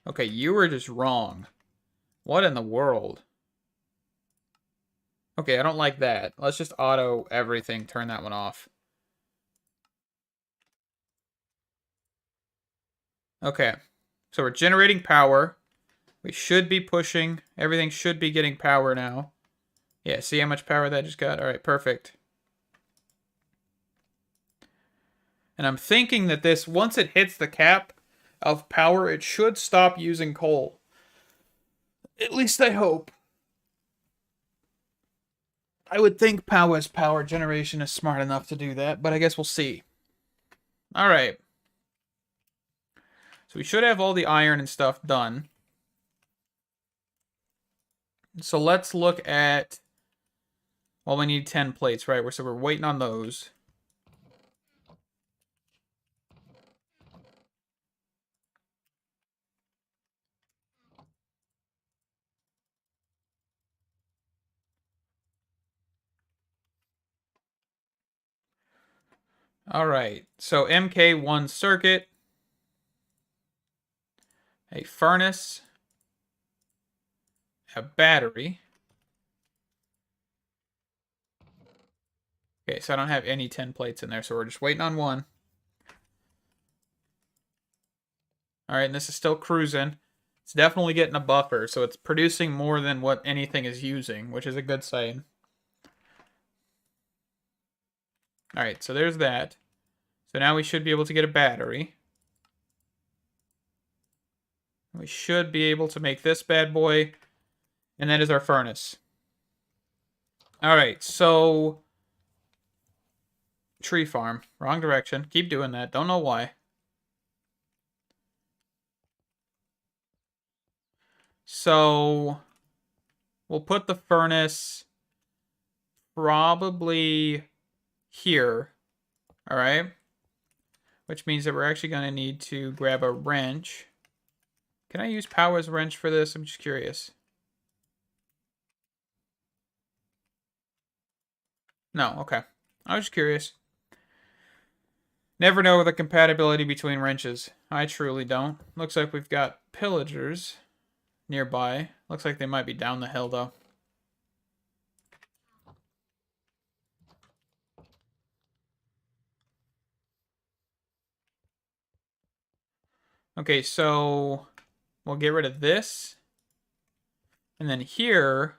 Okay, you were just wrong. What in the world? Okay, I don't like that. Let's just auto everything. Turn that one off. Okay, so we're generating power. We should be pushing. Everything should be getting power now. Yeah, see how much power that just got? All right, perfect. And I'm thinking that this, once it hits the cap of power, it should stop using coal. At least I hope. I would think Power's power generation is smart enough to do that, but I guess we'll see. All right. So we should have all the iron and stuff done. So let's look at... Well, we need 10 plates, right? So we're waiting on those. All right. So MK1 circuit. A furnace. A battery. Okay, so I don't have any 10 plates in there, so we're just waiting on one. All right, and this is still cruising. It's definitely getting a buffer, so it's producing more than what anything is using, which is a good sign. All right, so there's that. So now we should be able to get a battery. We should be able to make this bad boy, and that is our furnace. All right, so tree farm, wrong direction. Keep doing that. Don't know why. So we'll put the furnace probably here. All right. Which means that we're actually going to need to grab a wrench. Can I use Power's wrench for this? I'm just curious. No, okay. I was just curious. Never know the compatibility between wrenches. I truly don't. Looks like we've got pillagers nearby. Looks like they might be down the hill, though. Okay, so we'll get rid of this. And then here,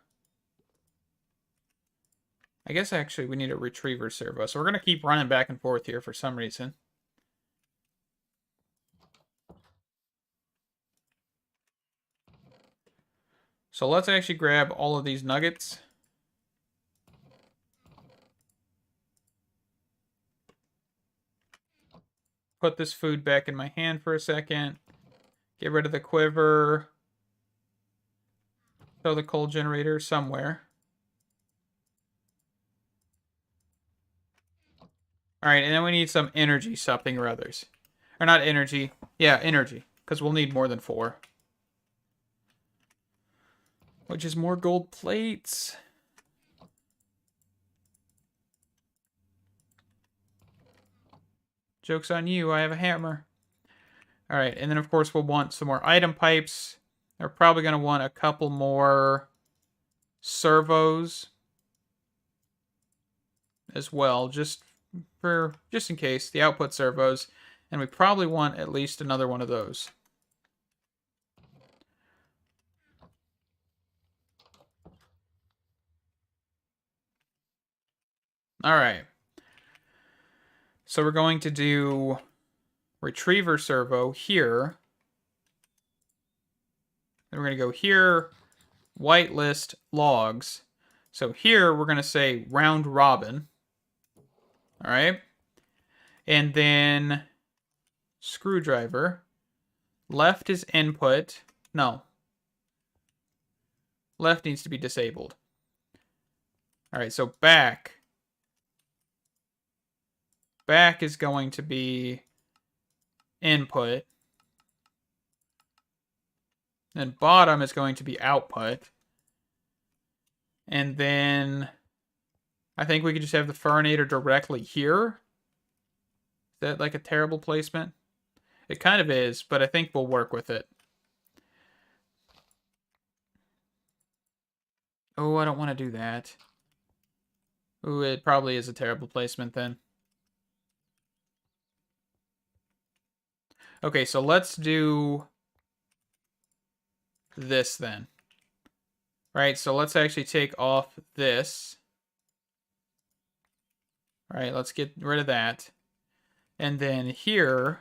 I guess actually we need a retriever servo. So we're going to keep running back and forth here for some reason. So let's actually grab all of these nuggets. Put this food back in my hand for a second. Get rid of the quiver. Throw the coal generator somewhere. Alright, and then we need some energy something or others. Or not energy. Yeah, energy. Because we'll need more than 4. Which is more gold plates. Joke's on you, I have a hammer. Alright, and then of course we'll want some more item pipes. We're probably going to want a couple more servos as well, just in case, the output servos. And we probably want at least another one of those. Alright. So we're going to do retriever servo here. Then we're going to go here, whitelist logs. So here we're going to say round robin. All right. And then screwdriver. Left is input. No. Left needs to be disabled. All right, so back. Back is going to be input. And bottom is going to be output. And then I think we could just have the furnator directly here. Is that like a terrible placement? It kind of is, but I think we'll work with it. Oh, I don't want to do that. Ooh, it probably is a terrible placement then. Okay, so let's do this then. Right, so let's actually take off this. All right, let's get rid of that. And then here,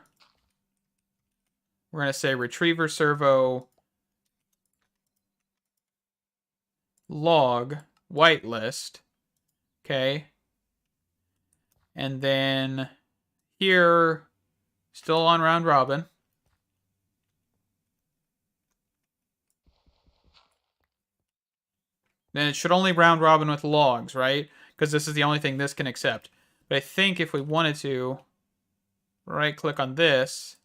we're going to say retriever servo log whitelist. Okay. And then here, still on round robin. Then it should only round robin with logs, right? Because this is the only thing this can accept. But I think if we wanted to, right click on this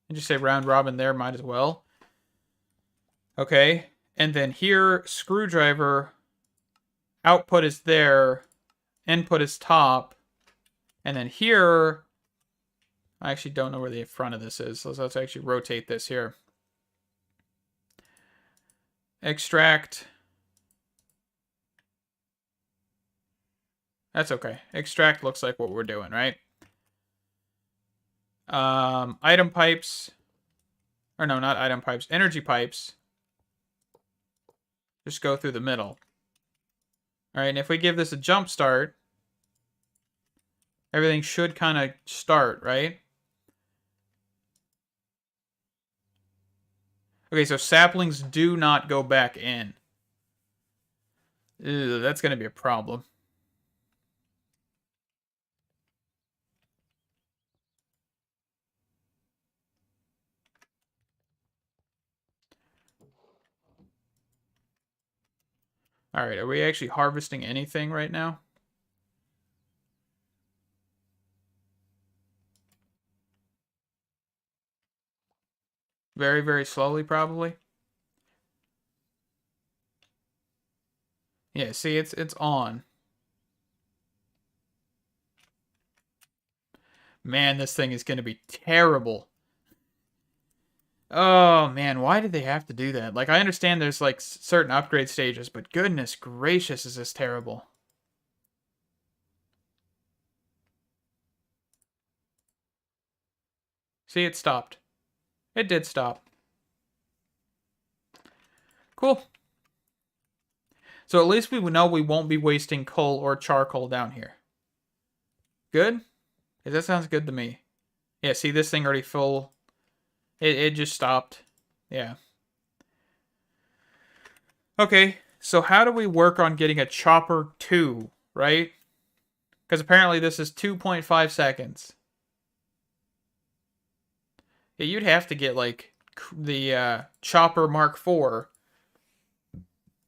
and just say round robin there, might as well. Okay. And then here, screwdriver output is there, input is top. And then here, I actually don't know where the front of this is. So let's actually rotate this here. Extract. That's okay. Extract looks like what we're doing, right? Item pipes. Or no, not item pipes. Energy pipes. Just go through the middle. All right, and if we give this a jump start, everything should kind of start, right? Okay, so saplings do not go back in. Ew, that's going to be a problem. All right, are we actually harvesting anything right now? Very, very slowly, probably. Yeah, see, it's on. Man, this thing is going to be terrible. Oh, man, why did they have to do that? Like, I understand there's, like, certain upgrade stages, but goodness gracious, is this terrible. See, it stopped. It did stop. Cool. So at least we know we won't be wasting coal or charcoal down here. Good? That sounds good to me. Yeah, see, this thing already full. It just stopped. Yeah. Okay, so how do we work on getting a chopper 2, right? Because apparently this is 2.5 seconds. Yeah, you'd have to get, like, the chopper Mark IV,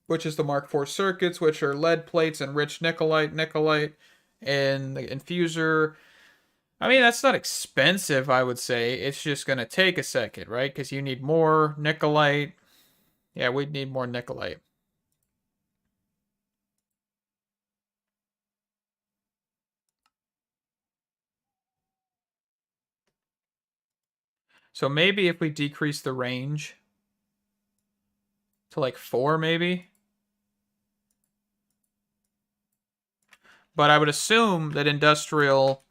which is the Mark IV circuits, which are lead plates and rich nickelite, and the infuser. I mean, that's not expensive, I would say. It's just going to take a second, right? Because you need more nickelite. Yeah, we'd need more nickelite. So maybe if we decrease the range to like 4, maybe. But I would assume that industrial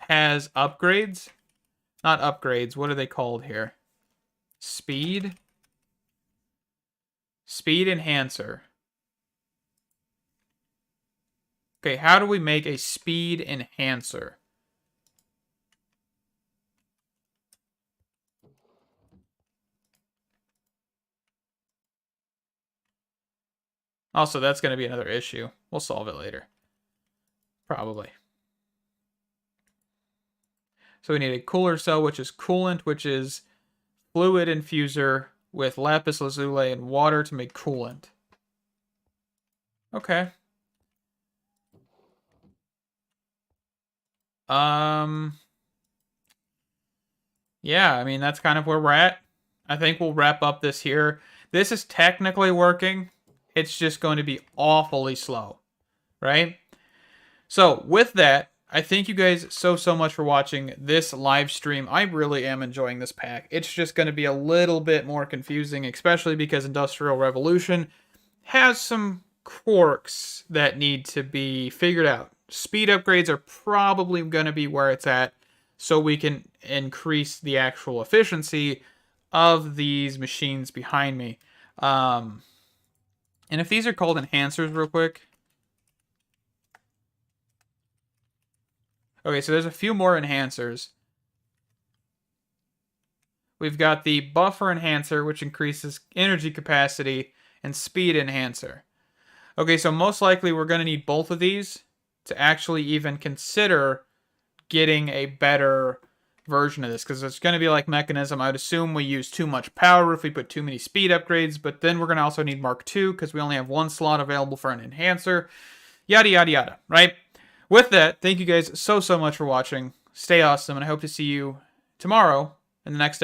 has upgrades. Not upgrades. What are they called here? Speed? Speed enhancer. Okay, how do we make a speed enhancer? Also, that's going to be another issue. We'll solve it later. Probably. So we need a cooler cell, which is coolant, which is fluid infuser with lapis lazuli and water to make coolant. Okay. Yeah, I mean, that's kind of where we're at. I think we'll wrap up this here. This is technically working. It's just going to be awfully slow, right? So with that, I thank you guys so much for watching this live stream. I really am enjoying this pack. It's just going to be a little bit more confusing, especially because Industrial Revolution has some quirks that need to be figured out. Speed upgrades are probably going to be where it's at, so we can increase the actual efficiency of these machines behind me. And if these are called enhancers real quick. Okay, so there's a few more enhancers. We've got the buffer enhancer, which increases energy capacity, and speed enhancer. Okay, so most likely we're going to need both of these to actually even consider getting a better version of this, because it's going to be like Mechanism. I would assume we use too much power if we put too many speed upgrades, but then we're going to also need Mark II because we only have one slot available for an enhancer. Yada, yada, yada, right? With that, thank you guys so much for watching. Stay awesome, and I hope to see you tomorrow in the next episode.